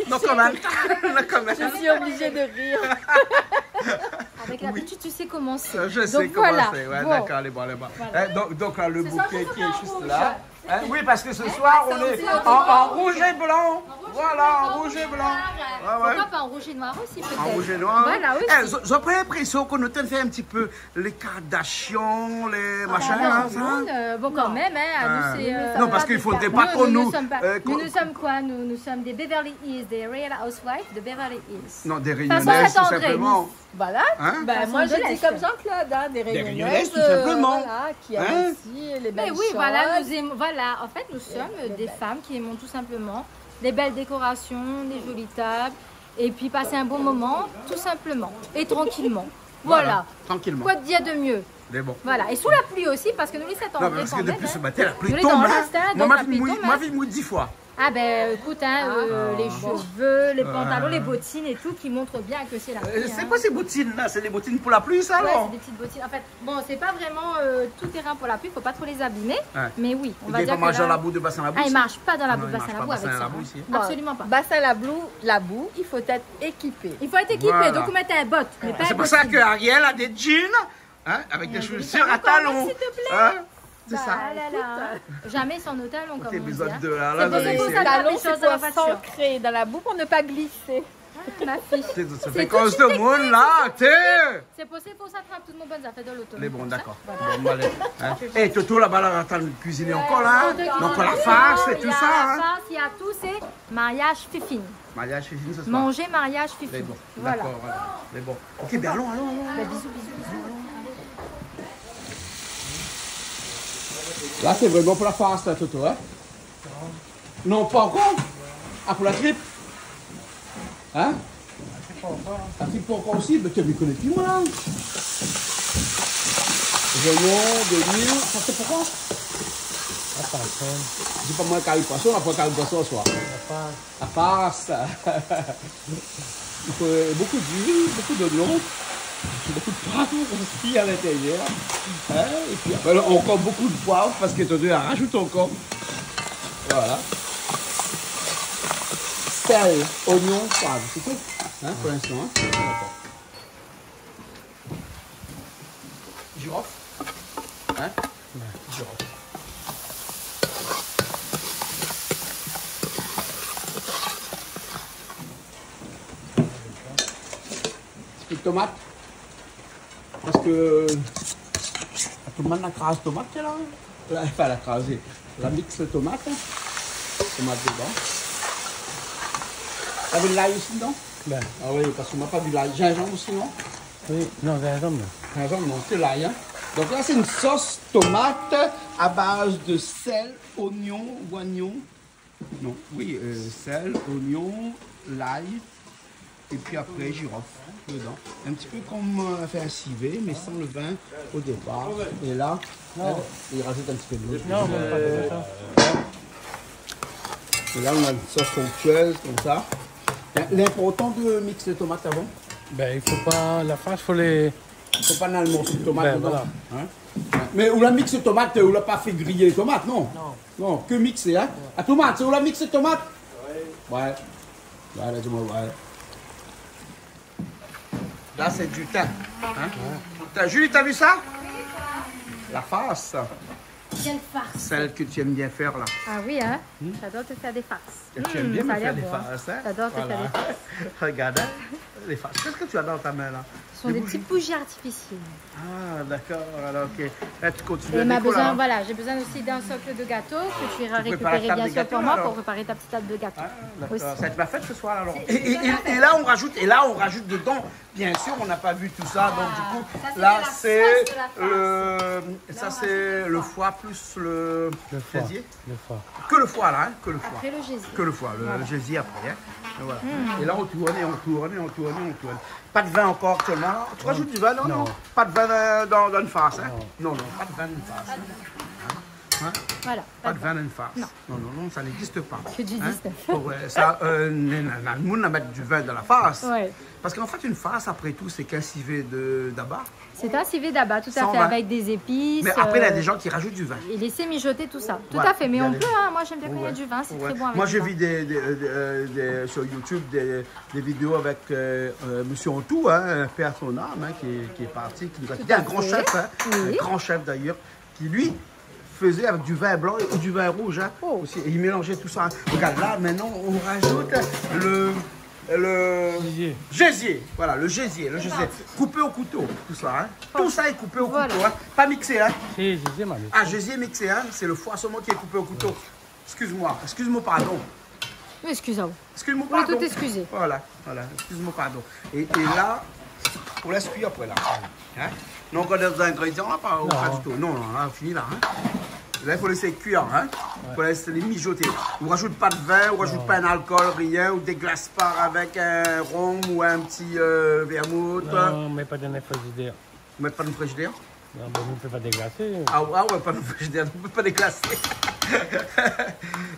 Non, quand même. Non, quand même. Je suis obligée de rire. Avec l'habitude, tu sais comment c'est. Je sais Donc, comment voilà. c'est. Ouais, Bon. d'accord, allez, bon. Voilà. Donc là, le Ce soir, bouquet je qui ferai est en juste rouge. là. Hein, oui, parce que ce soir, on est en rouge et blanc. Voilà, en rouge et blanc. Ah ouais. Pourquoi pas en rouge et noir aussi, peut-être? En rouge et noir. Voilà, oui. J'ai pas l'impression qu'on a fait un petit peu les Kardashians, les machins. hein, ça. Bon, quand même, hein. Ah. Nous, c'est, Non, parce qu'il ne faudrait pas qu'on nous... Nous sommes quoi? Nous sommes des Beverly Hills, des Real Housewives de Beverly Hills. Non, des Façon Réunionnaises, tout Saint-André, simplement. Nice. Voilà. Hein? Bah, Façon moi, de je dis l'Est. comme Jean-Claude, hein, des Réunionnaises, Réunionnaises, tout simplement. voilà, qui Hein? apprécient les Mais belles oui, choses. voilà, nous aimons, voilà, en fait, nous sommes des femmes qui aimons tout simplement des belles décorations, des jolies tables, et puis passer un bon moment, tout simplement, et tranquillement. Voilà. Tranquillement. Quoi de dire de mieux? Mais bon. Voilà, et sous la pluie aussi, parce que nous les 7 ans. Non, parce que depuis ce matin, la pluie Nous les tombe. dans Hein. l'Est, hein, Moi, donc la pluie tombe, ma hein. vie mouille 10 fois. Ah ben écoute, hein, les cheveux, les pantalons, les bottines et tout qui montrent bien que c'est la pluie. C'est hein. quoi ces bottines là? C'est des bottines pour la pluie, ça, Ouais, alors? c'est des petites bottines. En fait, bon, c'est pas vraiment tout terrain pour la pluie, faut pas trop les abîmer. Ouais. Mais oui, on Il va ne dire pas que manger là... la boue de bassin à la boue. Ah, il marche pas dans la boue non, de il bassin à marche la boue pas avec bassin à ça. la boue ici. Bon, absolument pas. Bassin la boue, il faut être équipé. Il faut être équipé, Voilà. donc mettre un botte. Mais pas C'est un pour ça bottine. que Ariel a des jeans hein, avec des chaussures à talons. s'il te plaît. Hein? C'est Bah, ça. là, là. Jamais sans nos talons, comme T'as on dit. besoin hein. de là, C'est là, pour ça là, qu'il faut c'est- Les s'adapter talons, les c'est choses dans la pour voiture. s'ancrer dans la boue pour ne pas glisser. Ma fille. Ça fait cause de monde là, t'es. C'est possible pour ça attrape toutes nos bonnes affaires de l'auto. Mais bon, d'accord. Bon, allez. Hein? Et Toto là-bas, là, t'as cuisiné encore là. Hein? Donc la farce et tout Il y a ça. la Hein? farce, il y a tout, c'est mariage fifine. Mariage fini ce soir. Manger, mariage Mais fifine. bon, Voilà. d'accord. Voilà. Mais bon. Ok, ben allons. Bah, bisous, bisous. Là, c'est vraiment pour la farce, là, Toto, hein? Non, pas encore. Ah, pour la tripe? Hein? La tripe pas encore aussi? Mais tu me connais plus, moi, là. Des oignons, de l'huile. Ça, c'est pourquoi? C'est pas moins carré poisson, après carré poisson, soit. La farce. Il faut beaucoup d'huile, beaucoup d'oignons, beaucoup de poivre aussi à l'intérieur. Hein? Et puis après, encore beaucoup de poivre parce que tu rajoutes encore. Voilà. Sel, oignon, poivre, c'est tout. Hein, pour l'instant. Hein? D'accord. Girofle. Hein? Girofle. Un peu de tomate. Parce que la tomate, la crase tomate, là. Enfin, la crase, la mixe tomate. Tomate dedans. T'avais de l'ail aussi dedans? Ben. Ah oui, parce qu'on n'a pas du l'ail. Gingembre aussi, non? Oui, non, gingembre. Gingembre, non, c'est l'ail. Hein? Donc là, c'est une sauce tomate à base de sel, oignon. Non, oui, sel, oignon, l'ail. Et puis après, girofle dedans. Un petit peu comme fait un civet, mais sans le vin au départ. Et là, il rajoute un petit peu de l'eau. Non, mais pas de ça. Et là, on a une sauce onctueuse, comme ça. L'important de mixer les tomates avant? Ben, il faut pas... La farce, il faut les... Il ne faut pas dans le morceau de tomate Ben, dedans. voilà. Hein? Mais on l'a mixé les tomates, on l'a pas fait griller les tomates, non? Non, que mixer, hein? La tomate, c'est on l'a mixé les tomates? Ouais. Ouais, là, dis-moi, ouais. Là, c'est du thym. Hein? Julie, t'as vu ça? La farce. Quelle farce! Celle que tu aimes bien faire, là. Ah oui, hein? J'adore te faire des farces. Tu aimes bien me ça a faire l'air des bon, hein. farces, hein? J'adore te faire des farces. Regarde, hein, les farces. Qu'est-ce que tu as dans ta main, là? Ce sont des petites bougies artificielles. Ah, d'accord. Alors, ok. Là, tu continues Et à décorer, là. voilà, j'ai besoin aussi d'un socle de gâteau que tu iras préparer récupérer la table bien de sûr gâteau, pour moi alors. pour préparer ta petite table de gâteau. D'accord. Aussi. Ça va être ma fête ce soir, alors. C'est Et là, on rajoute dedans, bien sûr, on n'a pas vu tout ça, donc du coup, ça, c'est là, de la c'est sauce de la ça, c'est le foie plus le foie. gésier. Le foie. Que le foie, là, hein, que le foie. Après le gésier. Que le foie, le gésier après. Hein. Et, voilà. Et là, on tourne. Pas de vin encore actuellement. Tu rajoutes du vin, non? Non. Pas de vin dans une farce, hein? Non, pas de vin dans une farce. Hein? Voilà. Pas de vin dans une farce. Non, ça n'existe pas. Que du 19. Ouais, ça, le monde va mettre du vin dans la farce. Ouais. Parce qu'en fait, une farce, après tout, c'est qu'un civet d'abat. C'est un civet d'abat, tout à Sans fait, vin. avec des épices. Mais après, il y a des gens qui rajoutent du vin. Et laisser mijoter tout ça. Tout Ouais, à fait, mais il y a on des- peut, hein. Moi j'aime bien quand il y a du vin, c'est Ouais. très bon avec Moi, du j'ai vin. vu sur YouTube des vidéos avec Monsieur Antou, hein, père son âme, hein, qui est parti, qui nous a quitté, à un grand fait. chef, hein, Oui. un grand chef d'ailleurs, qui lui faisait avec du vin blanc et du vin rouge. Hein, Oh. aussi. Et il mélangeait tout ça. Hein. Regarde là, maintenant, on rajoute le gésier. Voilà, le gésier. Coupé au couteau, tout ça. Hein. Tout ça est coupé au Voilà. couteau. Hein. Pas mixé, hein. Si, je sais, mamie. Ah, gésier mixé, hein. C'est le foie saumon qui est coupé au couteau. Excuse-moi, pardon. Excusez-moi. Excuse-moi, Oui, pardon. tout excusé. Voilà, excuse-moi, pardon. Et là, on laisse cuire après, là. Hein? Non, encore des ingrédients, là, pas du tout. Non, là, fini, là. Hein? Là, il faut laisser cuire, hein? Il faut laisser les mijoter. On ne rajoute pas de vin, on ne rajoute pas d'alcool, rien. On déglace pas avec un rhum ou un petit vermouth. Non, mais pas dans le frigidaire. On met pas de frigidaire. Non, ben, on ne peut pas déglacer. Ah ouais, pas de frigidaire, on ne peut pas déglacer.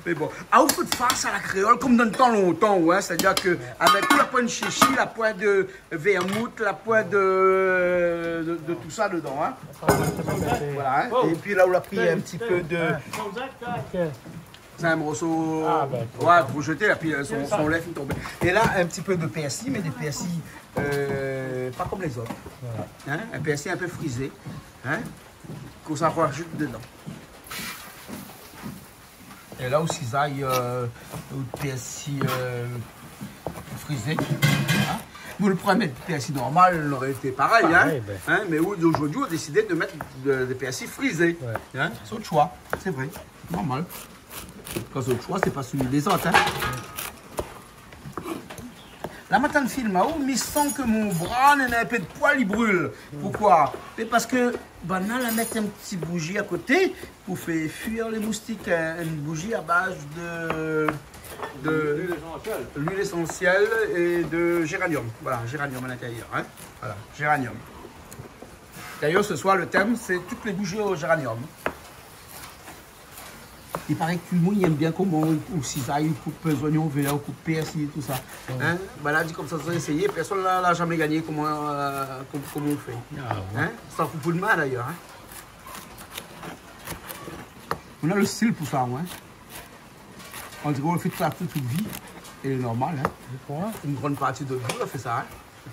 Mais bon, à vous de farce à la créole, comme dans le temps longtemps, ouais, c'est-à-dire qu'avec tout la pointe de chichi, la pointe de vermouth, la pointe de tout ça dedans, hein. Voilà, hein. Et puis là, on a pris un petit peu de... C'est un morceau... Ah, ben, ouais, pour jeter, là, puis son lait est tombé. Et là, un petit peu de persil, mais des persil pas comme les autres. Hein? Un persil un peu frisé, hein? Qu'on s'en rajoute dedans. Et là, au cisaille, au persil frisé. Hein? Vous le prenez du persil normal, il aurait été pareil. Hein? Pareil, ben. Hein? Mais aujourd'hui, on a décidé de mettre des persil frisés. Ouais. Hein? C'est autre choix, c'est vrai, normal. Quand c'est autre choix, c'est pas celui des autres. Hein? La matin de film, mais sans que mon bras n'ait un peu de poil, il brûle. Pourquoi? Parce que, là, la mettre un petit bougie à côté pour faire fuir les moustiques. Une bougie à base de l'huile essentielle et de géranium. Voilà, géranium à l'intérieur. Hein? Voilà, géranium. D'ailleurs, ce soir, le thème, c'est toutes les bougies au géranium. Il paraît que tout le monde aime bien comment on cisaille, il coupe les oignons verts, on coupe persil, tout ça. Hein? Là, dit comme ça, sans essayer, personne n'a jamais gagné comment on fait. Hein? Sans coup de main d'ailleurs. Hein? On a le style pour ça, hein? On dirait qu'on le fait toute vie, et c'est normal. Hein? Une grande partie de vie, on fait ça. Hein?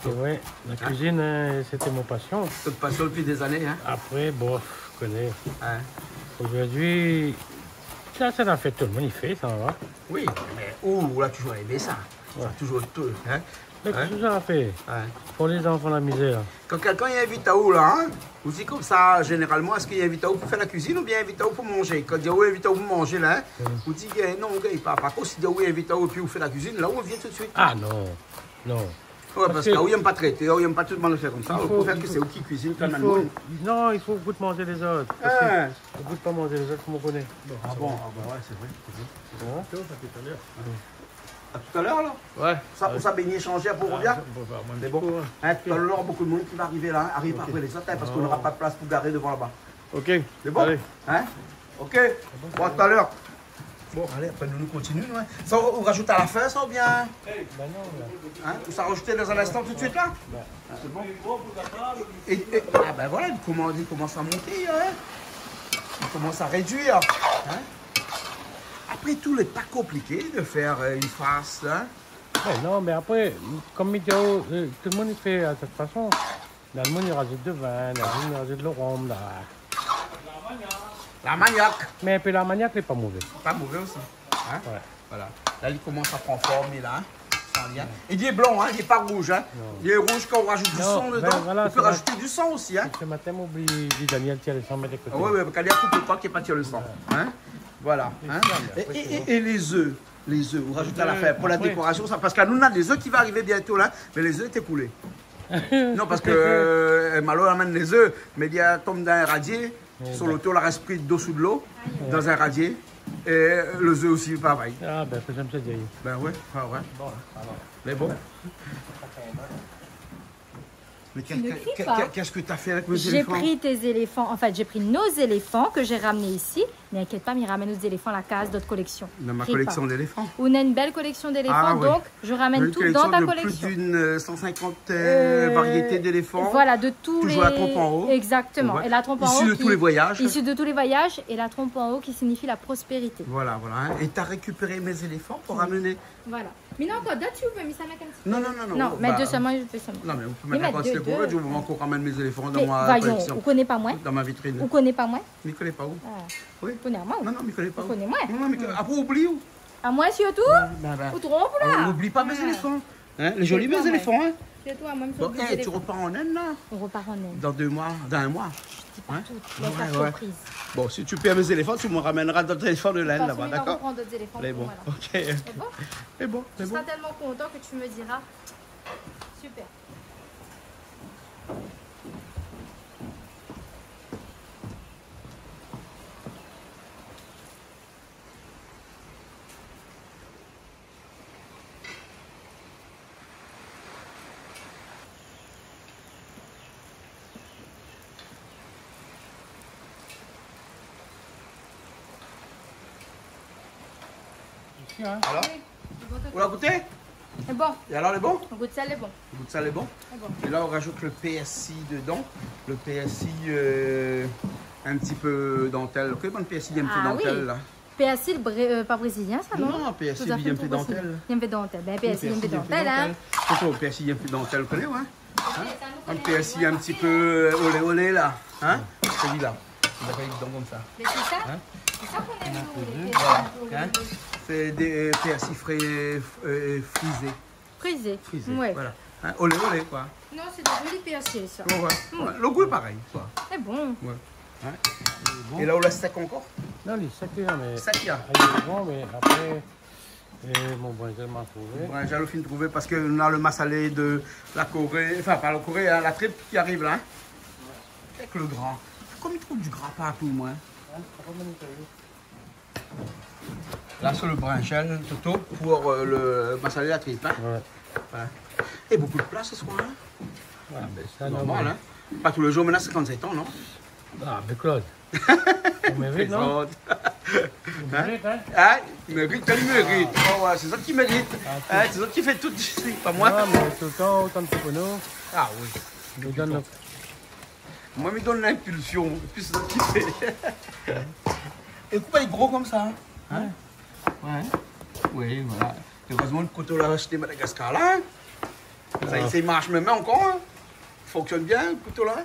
C'est vrai, la cuisine, c'était mon passion. Cette passion depuis des années. Hein? Après, bon, je connais. Hein? Aujourd'hui, ça l'a fait, tout le monde y fait, ça va. Oui, mais on a toujours aimé ça. Ouais. Ça a toujours tout. Hein? Mais tout ça a fait. Hein? Pour les enfants, la misère. Quand quelqu'un invite à où là, hein? Vous dites comme ça, généralement, est-ce qu'il invite à où pour faire la cuisine ou bien invite à où pour manger? Quand il y a où invite à où pour manger là, vous dites non, il part pas. Si il y a où invite à où puis vous faites la cuisine, là on vient tout de suite. Ah non, non. Ouais, parce qu'il n'aime pas traiter, il n'aime pas tout le monde le faire comme ça. Il faut faire que c'est où qui cuisine quand même. Non, il faut goûter manger les autres. Il ne goûte pas manger les autres, comme on connaît. Ah bon, ouais, c'est vrai. C'est bon. Ça, tout à l'heure. À tout à l'heure, là? Ouais. Ça, pour ça, baigner, changer, pour revient? C'est bon. Hein, tout à l'heure, beaucoup de monde qui va arriver là, arrive après les autres, parce qu'on n'aura pas de place pour garer devant là-bas. Ok. C'est bon? Allez. Hein? Ok. Bon, à tout à l'heure. Bon, allez, après nous continuons. Hein. Ça, on rajoute à la fin, ça ou bien? Ben non, hein? Ou ça rajouter dans un instant tout de suite là? C'est bon. Ah ben voilà, il commence à monter. Hein? Il commence à réduire. Hein? Après tout, il n'est pas compliqué de faire une farce. Hein? Ouais, non, mais après, comme météo, tout le monde fait à cette façon. Dans le monde, il rajoute de vin, dans le monde, il rajoute de l'arôme. La maniaque. Mais un peu la maniaque n'est pas mauvais. Pas mauvais aussi. Hein? Ouais. Voilà. Là, il commence à prendre forme, là. Il est blanc, hein? Il n'est pas rouge. Hein? Il est rouge quand on rajoute du sang dedans. Voilà, on peut rajouter du sang aussi. Hein? Ce matin, m'oublie, dit Daniel, tiens le sang, mets de côté. Oui, quand il y a coupe le temps qu'il n'y ait pas tirer le sang. Hein? Voilà. Hein? Et les œufs. Les œufs, on rajoute à la fin pour la décoration. Ça, parce qu'à nous, on a des œufs qui vont arriver bientôt là, mais les œufs étaient coulés. Non, parce que Malo amène les œufs, mais il y a tombe dans un radier. Sur l'auto, la reste pris d'eau sous de l'eau, dans un radier. Et le œuf aussi, pareil. Ah, ben, c'est comme ça, Dieu. Ben ouais, ouais. Bon, alors. Mais bon. Mais qu'est-ce que tu as fait avec nos éléphants? J'ai pris tes éléphants, en fait, j'ai pris nos éléphants que j'ai ramenés ici. N'inquiète pas, mais ils ramènent nos éléphants à la case d'autres collections. Dans ma collection d'éléphants? On a une belle collection d'éléphants, donc je ramène tout dans ta collection. Plus d'une 150 variétés d'éléphants. Voilà, de tous les... Toujours la trompe en haut. Exactement. Ouais. Et la trompe en haut issue de tous les voyages. Issue de tous les voyages, et la trompe en haut qui signifie la prospérité. Voilà. Et tu as récupéré mes éléphants pour ramener? Voilà. Mais non, encore d'autres, tu peux mettre ça mettre un petit peu. Non. Non, mais deux seulement, je fais seulement. Non, mais vous pouvez mettre un pour eux, je vais encore ramener mes éléphants dans ma collection. Vous connaissez pas moi? Dans ma vitrine. Vous connaissez pas moi? Je ne connais pas où? Oui. Vous connaissez moi? Non, je ne connais pas où. Vous connaissez moi? Non, mais après, oublie où? À moi surtout? Vous trompez là? N'oublie pas mes éléphants. Hein? Les jolis mes éléphants, hein? C'est toi, moi, bon, tu repars en Inde, là? On repart en Inde. Dans 2 mois, dans 1 mois. Je dis pas tout, laisse la surprise. Bon, si tu perds mes éléphants, tu me ramèneras d'autres éléphants de l'Inde là-bas, d'accord? On va prendre d'autres éléphants. C'est bon, voilà. ok. C'est bon? C'est bon, c'est bon. Tu seras tellement content que tu me diras. Super. Alors, on l'a goûté? C'est bon. Et alors, le bon? Le goût de sel est bon. Le goût de sel est bon? C'est bon. Et là, on rajoute le PSI dedans. Le PSI un petit peu dentelle. Quel bon PSI un peu dentelle là? PSI, pas brésilien, ça, non? Non, PSI, il y a un peu dentelle. Il y a un peu dentelle. Ben, PSI, il y a un peu dentelle, hein? C'est quoi, PSI, il y a un peu dentelle, vous connaissez, hein? Un PSI un petit peu olé là. Hein? Celui-là. On appelle dedans comme ça. Mais c'est ça? C'est ça qu'on aime, nous, voilà. C'est des PSI frisés. Frisés. Frisés, ouais. Voilà. Hein? Olé, quoi. Non, c'est des jolis PSI, ça. Ouais. Le goût est pareil, quoi. C'est bon. Ouais. Hein? Bon. Et là, on la steak encore? Non, les steaks, mais... Steak, il est bon, mais après, Et mon brinjal m'a trouvé. Le brinjal au fin trouvé parce qu'on a le massalé de la Corée, enfin pas la Corée, hein, la tripe qui arrive là. Hein. Avec le gras. Comme il trouve du gras partout, moi. Là, c'est le brinjal Toto pour le massalé de la tripe. Hein. Ouais. Et beaucoup de place ce soir. Hein. Ah, ben ça, normal, hein. Pas tous les jours, maintenant 57 ans, non? Ah, mais Claude. On mérite, non? Mérite, hein? Ah, il mérite, il mérite. Oh, ouais, c'est ça qui mérite. Ah, c'est ça qui fait tout ici, pas moi. Non, mais tout le temps, autant de poupons. Ah oui. Il me donne moi, il me donne l'impulsion. Puis c'est ça qui fait. Et pourquoi il est gros comme ça? Hein? Ouais. Oui, voilà. Heureusement, le couteau l'a acheté Madagascar là. Hein? Ça marche même encore. Hein? Fonctionne bien, le couteau là.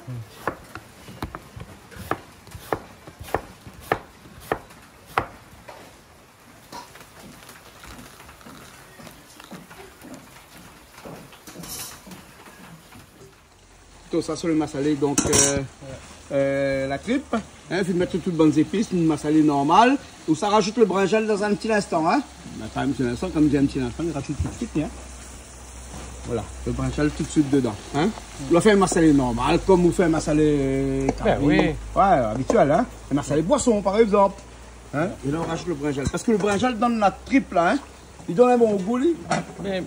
Ça c'est le massalé, donc la tripe, hein, il faut mettre toutes bonnes épices, une massalé normale, où ça rajoute le brinjal dans un petit instant, hein. Pas un petit instant, comme je dis un petit instant, il rajoute tout de suite, hein. Voilà, le brinjal tout de suite dedans, hein. On fait un massalé normal, comme vous faites un massalé oui. Ouais, habituel, hein. Un massalé boisson par exemple, hein. Et là on rajoute le brinjal, parce que le brinjal donne la tripe là, hein. Il donne un bon goût, lui. Mais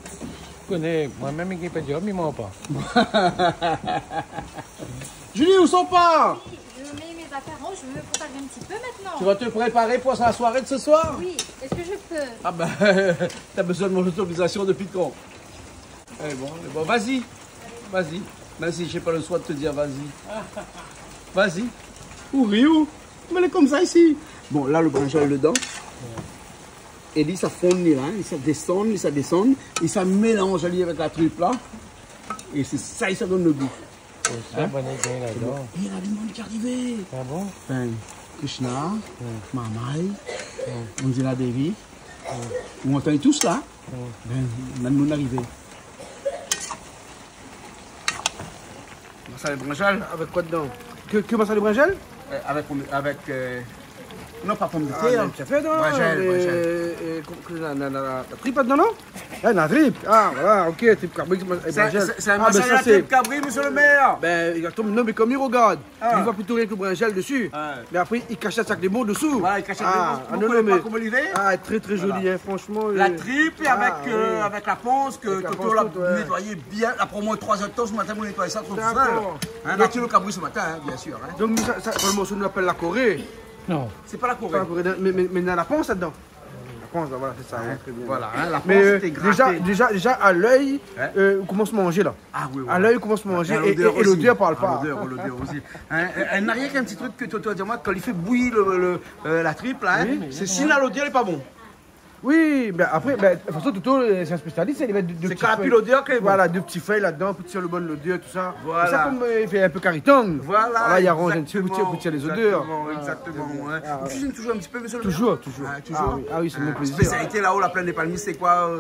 connais, moi-même, il peut dire, mais moi pas. Julie, où sont pas? Je mets mes affaires en jeu pour t'arriver un petit peu maintenant. Tu vas te préparer pour la soirée de ce soir? Oui, est-ce que je peux? Ah ben, t'as besoin de mon autorisation depuis quand? Eh bon, vas-y. Vas-y. Même si j'ai pas le choix de te dire vas-y. Vas-y. Où? Mais elle est comme ça ici. Bon, là, le brinjal dedans. Et dit ça fond là, ça descend, et ça mélange avec la tripe là. Et c'est ça, ça donne le goût. Hein? Bon. Il y a du monde qui est arrivé. Ah bon? Ben, Krishna, Mamai, Angela Devi. On entend tous là. Ben, maintenant on est arrivé. Massalé brinjal, avec quoi dedans? Que massalé brinjal? Avec non, pas pomme de terre. Tu as fait, non? La tripe dedans, non? La tripe. Ah, voilà, ok, tripe cabri. C'est un massalé à tripe cabri, monsieur le maire. Ben, non, mais comme il regarde, il voit plutôt avec le brinjal dessus. Mais après, il cache ça avec des mots dessous. Voilà, il cache des mots. Non, mais. Comment il est? Ah, très joli, hein, franchement. La tripe avec la ponce que Toto l'a nettoyé bien. Après au moins 3 heures de temps, ce matin, vous nettoyez ça trop seul. Là, tu le cabri ce matin, bien sûr. Donc, ça, le morceau nous appelle la Corée. Non. C'est pas la Corée. Mais il y a la ponce là-dedans. La ponce, voilà, c'est ça. Très bien. Voilà, la ponce était grattée. Déjà, à l'œil, on commence à manger là. Ah oui, à l'œil, on commence à manger et l'odeur parle pas. L'odeur aussi. Elle n'a rien qu'un petit truc que Toto a dit moi, quand il fait bouillir la tripe là, c'est sinon l'odeur n'est pas bon. Oui, ben après, de toute façon, Toto, c'est un spécialiste, il met deux petits feuilles. L'odeur que voilà, 2 petits feuilles là-dedans, pour tirer le bon l'odeur, tout ça. Voilà. Ça comme il fait un peu caritong. Voilà, il arrange un petit peu pour tirer les odeurs. Exactement. Tu cuisines toujours un petit peu, monsieur le maire? Toujours. Ah oui, c'est mon plaisir. Spécialité là-haut, la plaine des Palmiers, c'est quoi?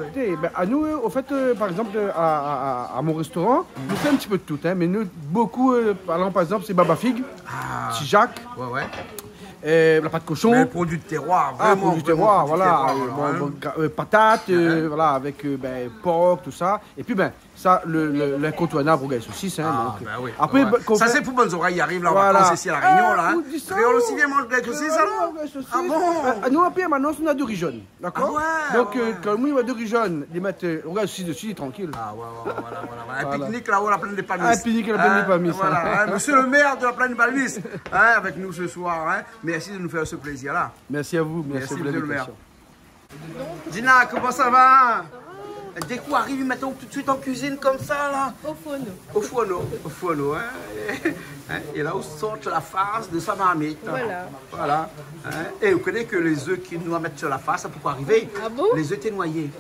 À nous, au fait, par exemple, à mon restaurant, nous faisons un petit peu de tout. Mais nous, beaucoup, par exemple, c'est Baba Figue, Petit Jacques. Ouais. La pâte cochon. Mais produit de terroir, vraiment. Produit de terroir, voilà. Patates, voilà, avec porc, tout ça. Et puis, ça, l'incontournable au gars saucisse. Oui. Après, ça, c'est pour bonnes oreilles. Il arrive là, on va penser ici à la Réunion, là. Créole aussi bien mange de saucisse, alors? Ah bon? Nous, après, maintenant, on a de riz jaune. D'accord? Donc, quand nous, on a de riz jaune, ils mettent au gars saucisse dessus, il est tranquille. Ah, voilà. Un pique-nique là-haut, la plaine des Palmiers. Un pique-nique à la plaine des Palmiers. Voilà, monsieur le maire de la plaine des Palmiers, avec nous ce soir. Merci de nous faire ce plaisir-là. Merci à vous. Merci, monsieur le maire. Dina, comment ça va? Dès qu'on arrive maintenant tout de suite en cuisine comme ça là? Au fourneau, hein? Et là, on sort la face de sa marmite. Voilà. Et vous connaissez que les œufs qu'ils nous mettent sur la face, pourquoi arriver? Ah bon? Les œufs étaient noyés.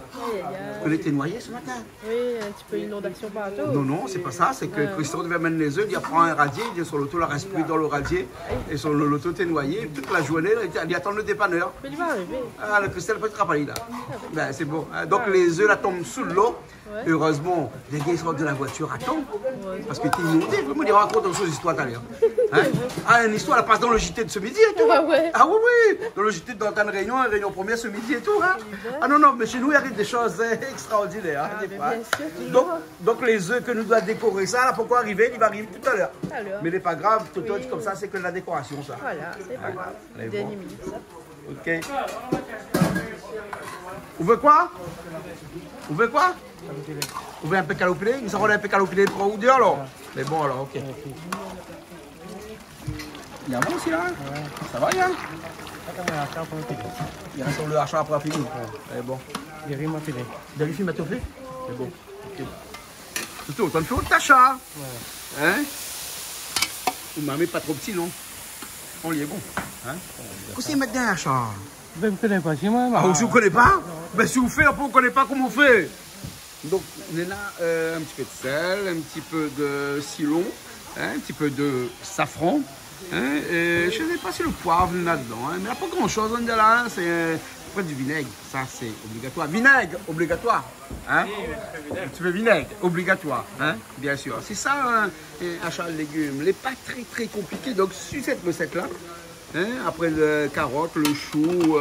Vous étiez noyés ce matin? Oui, un petit peu inondation partout. Non, c'est pas ça. C'est que Christophe devait mettre les œufs, il prend un radier, il dit sur l'auto, la reste plus dans le radier. Et sur l'auto était noyé. Toute la journée, il attend le dépanneur. Mais il va arriver. Ah, le Christophe peut être rappelé là. C'est bon. Donc les œufs là tombent sous l'eau. Ouais. Heureusement, les gars ils sortent de la voiture à temps. Parce que t'es inondé. Comment ils racontent une histoire tout à l'heure. Hein? Ah, une histoire, elle passe dans le JT de ce midi et tout. Ah ouais. Ah oui, oui. Dans le JT, dans une réunion première ce midi et tout. Hein? Ah non, non, mais chez nous, il arrive des choses extraordinaires. Hein, des fois. Donc, les œufs que nous devons décorer ça, là, pourquoi arriver? Il va arriver tout à l'heure. Mais n'est pas grave, tout comme ça, c'est que de la décoration, ça. Voilà, c'est pas grave. Dernière minute, ça. Ok. Vous voulez quoi? Vous voulez quoi? Vous voulez un peu calopilé? Nous avons un peu calopilé pour vous dire alors? Mais bon alors, ok. Il y a bon aussi là? Ça va, Yann? Il y a sur le achat après fini. Mais bon. Vérifie ma filée. Vérifie ma fait? C'est bon. Ok. Surtout, on fait autre achat. Hein? Vous m'avez pas trop petit, non? On y est bon. Hein? Qu'est-ce qu'il met dans l'achat? Je ne connais pas, c'est moi. Ah, si vous ne connaissez pas? Ben, si vous faites, après, vous ne connaissez pas comment vous faites. Donc, on a un petit peu de sel, un petit peu de Silon, hein, un petit peu de safran. Hein, et je ne sais pas si le poivre là-dedans, hein, mais il n'y a pas grand-chose. On est là, c'est après du vinaigre. Ça, c'est obligatoire. Vinaigre, obligatoire. Hein? Un petit peu vinaigre, obligatoire. Hein? Bien sûr. C'est ça, un achat de légumes. Les pas très, très compliqué. Donc, sur cette recette-là, hein, après le carotte, le chou,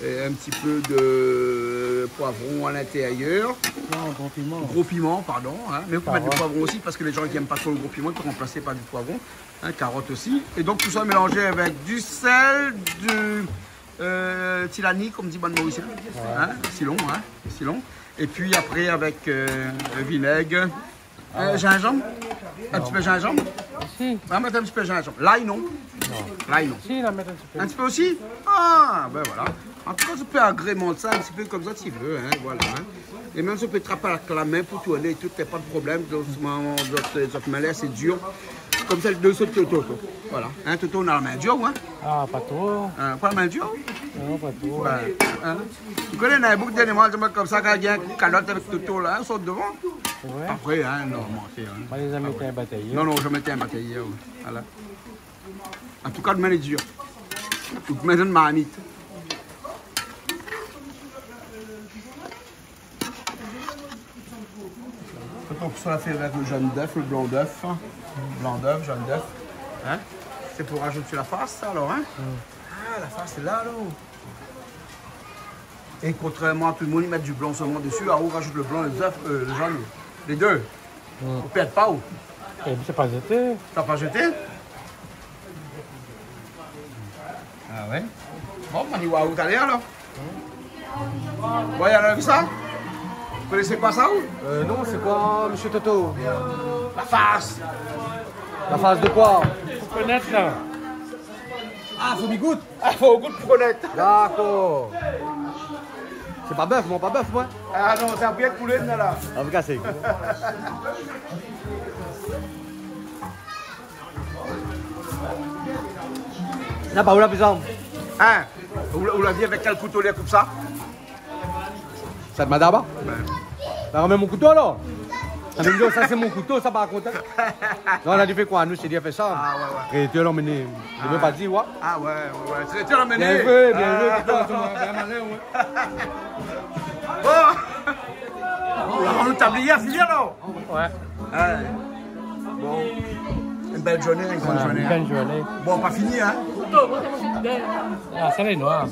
un petit peu de poivron à l'intérieur. Gros piment, pardon. Hein. Mais vous pouvez mettre du poivron aussi parce que les gens qui n'aiment pas trop le gros piment, ils peuvent remplacer par du poivron. Hein, carotte aussi. Et donc tout ça mélangé avec du sel, du tilani, comme dit Bonne Mauricien. Hein, Silon, hein, Silon. Et puis après avec vinaigre, gingembre. Un petit peu de gingembre. Si. On va mettre un petit peu de gingembre. L'ail, non. L'ail, non. Si, la mettre un petit peu. Un petit peu aussi? Ah, ben voilà. En tout cas, tu peux agrémenter ça un petit peu comme ça si tu veux. Hein, voilà, hein. Et même si tu peux trapper avec la main pour tourner et tout, t'as pas de problème. D'autres malais, c'est dur. Comme celle de ce Toto. Voilà. Un Toto, on a la main dure, hein? Ah, pas trop. Pas la main dure? Non, pas trop. Ben, hein? Tu connais, il y a beaucoup d'animaux comme ça, quand il y a un calotte avec Toto là, ils sautent devant. Ouais. Après, hein, non, c'est. Hein. Moi, les amis étaient un batailleur. Non, non, je mettais un batailleur. Oui. Voilà. En tout cas, demain, il est dur. Ou demain, une marmite. Donc, ça, fait avec le jaune d'œuf, le blanc d'œuf. Blanc d'œuf, jaune d'œuf. Hein? C'est pour rajouter la face, ça, alors, hein? Ah, la face, c'est là, alors. Et contrairement à tout le monde, ils mettent du blanc seulement dessus. Alors, on rajoute le blanc, les œufs, le jaune. Les deux. On ne perd pas, ou? Et puis, c'est pas jeté. T'as pas jeté? Ah ouais? Bon, on y va où t'allais alors? Bon, y'en a vu ça? Vous connaissez pas ça ou? Non, c'est quoi, monsieur Toto? La face! La face de quoi? Faut connaître, là. Ah, faut m'y goûte? Ah, faut au goût de connaître. D'accord. C'est pas bœuf, moi. Ah non, c'est un bouillet de poulet, là. Ah, vous cassez. Là, bah, où la puissance? Hein? Vous l'aviez avec quel couteau les coupe ça? Ça te madaba? Bah, remets mon couteau alors. Ça c'est mon couteau, ça par contre. Non, on a dit fait quoi? Nous, c'est dit fait ça. Ah ouais, ouais. Et tu l'as emmené. Je veux pas dire, ouais. Ah ouais, ouais. Traiteur l'emmené. Bien joué, putain, tu m'as bien malin, ouais. Bon! On nous tablier à finir là? Ouais. Bon. Une belle journée, une bonne journée. Une belle journée. Bon, pas fini, hein? Ah, ça, les noirs.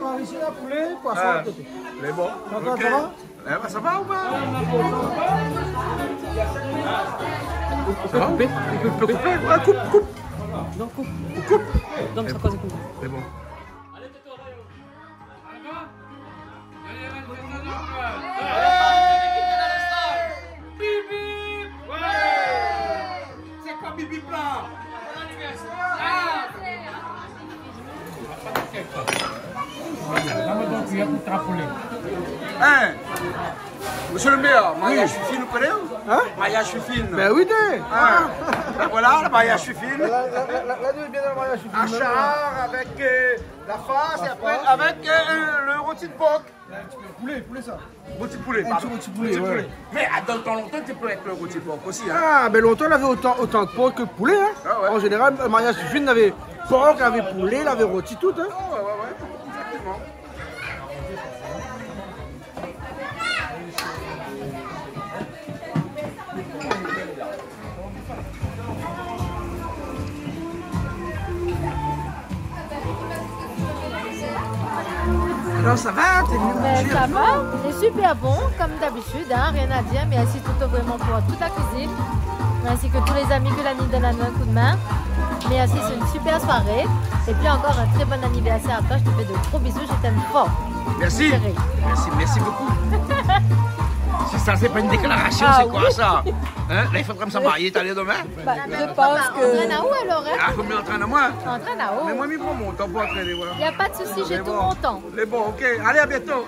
Par ici, la poulet, poisson. Mais bon. Ça va? Eh ben, ça va ou pas? Ça va couper? Tu peux couper? Ouais, coupe. Non, coupe. Coupe. Donc, ça cause coupe. C'est bon. C'est quoi Bibi Plan? Là, maintenant, tu as pour trapoler. Hein? Monsieur le maire, mariage fifine, vous connaissez? Hein? Mariage fifine. Ben oui, t'es. Hein? Ben voilà, le mariage fifine. Là, bien dans le mariage. Achard avec la face et après avec le rôti de porc. Poulet, ça. Rôti de poulet, Un pardon. petit rôti de poulet, ouais. Mais dans le temps longtemps, tu peux avec le rôti de porc aussi. Hein? Ah, ben longtemps, on avait autant de porc que de poulet. Hein. Ah ouais. En général, le mariage fine, on avait porc, on avait poulet, on avait rôti, tout. Hein. Ouais, exactement. Alors ça va? T'es venu manger? Ça va, c'est super bon, comme d'habitude, hein, rien à dire. Merci Toto vraiment pour toute la cuisine, ainsi que tous les amis que l'ami donne un coup de main. Merci, c'est une super soirée. Et puis encore un très bon anniversaire à toi. Je te fais de gros bisous, je t'aime fort. Merci. Merci beaucoup. Si ça, c'est pas une déclaration, c'est quoi ça? Hein? Là, il faudrait me se marier, t'allais demain? Je pense que... Entraîne à où alors? Ah, faut m'entraîner à moi? Entraîne à où? Mais moi, je prends mon temps pour entraîner, voilà. Il n'y a pas de souci, j'ai tout mon temps. C'est bon, ok. Allez, à bientôt.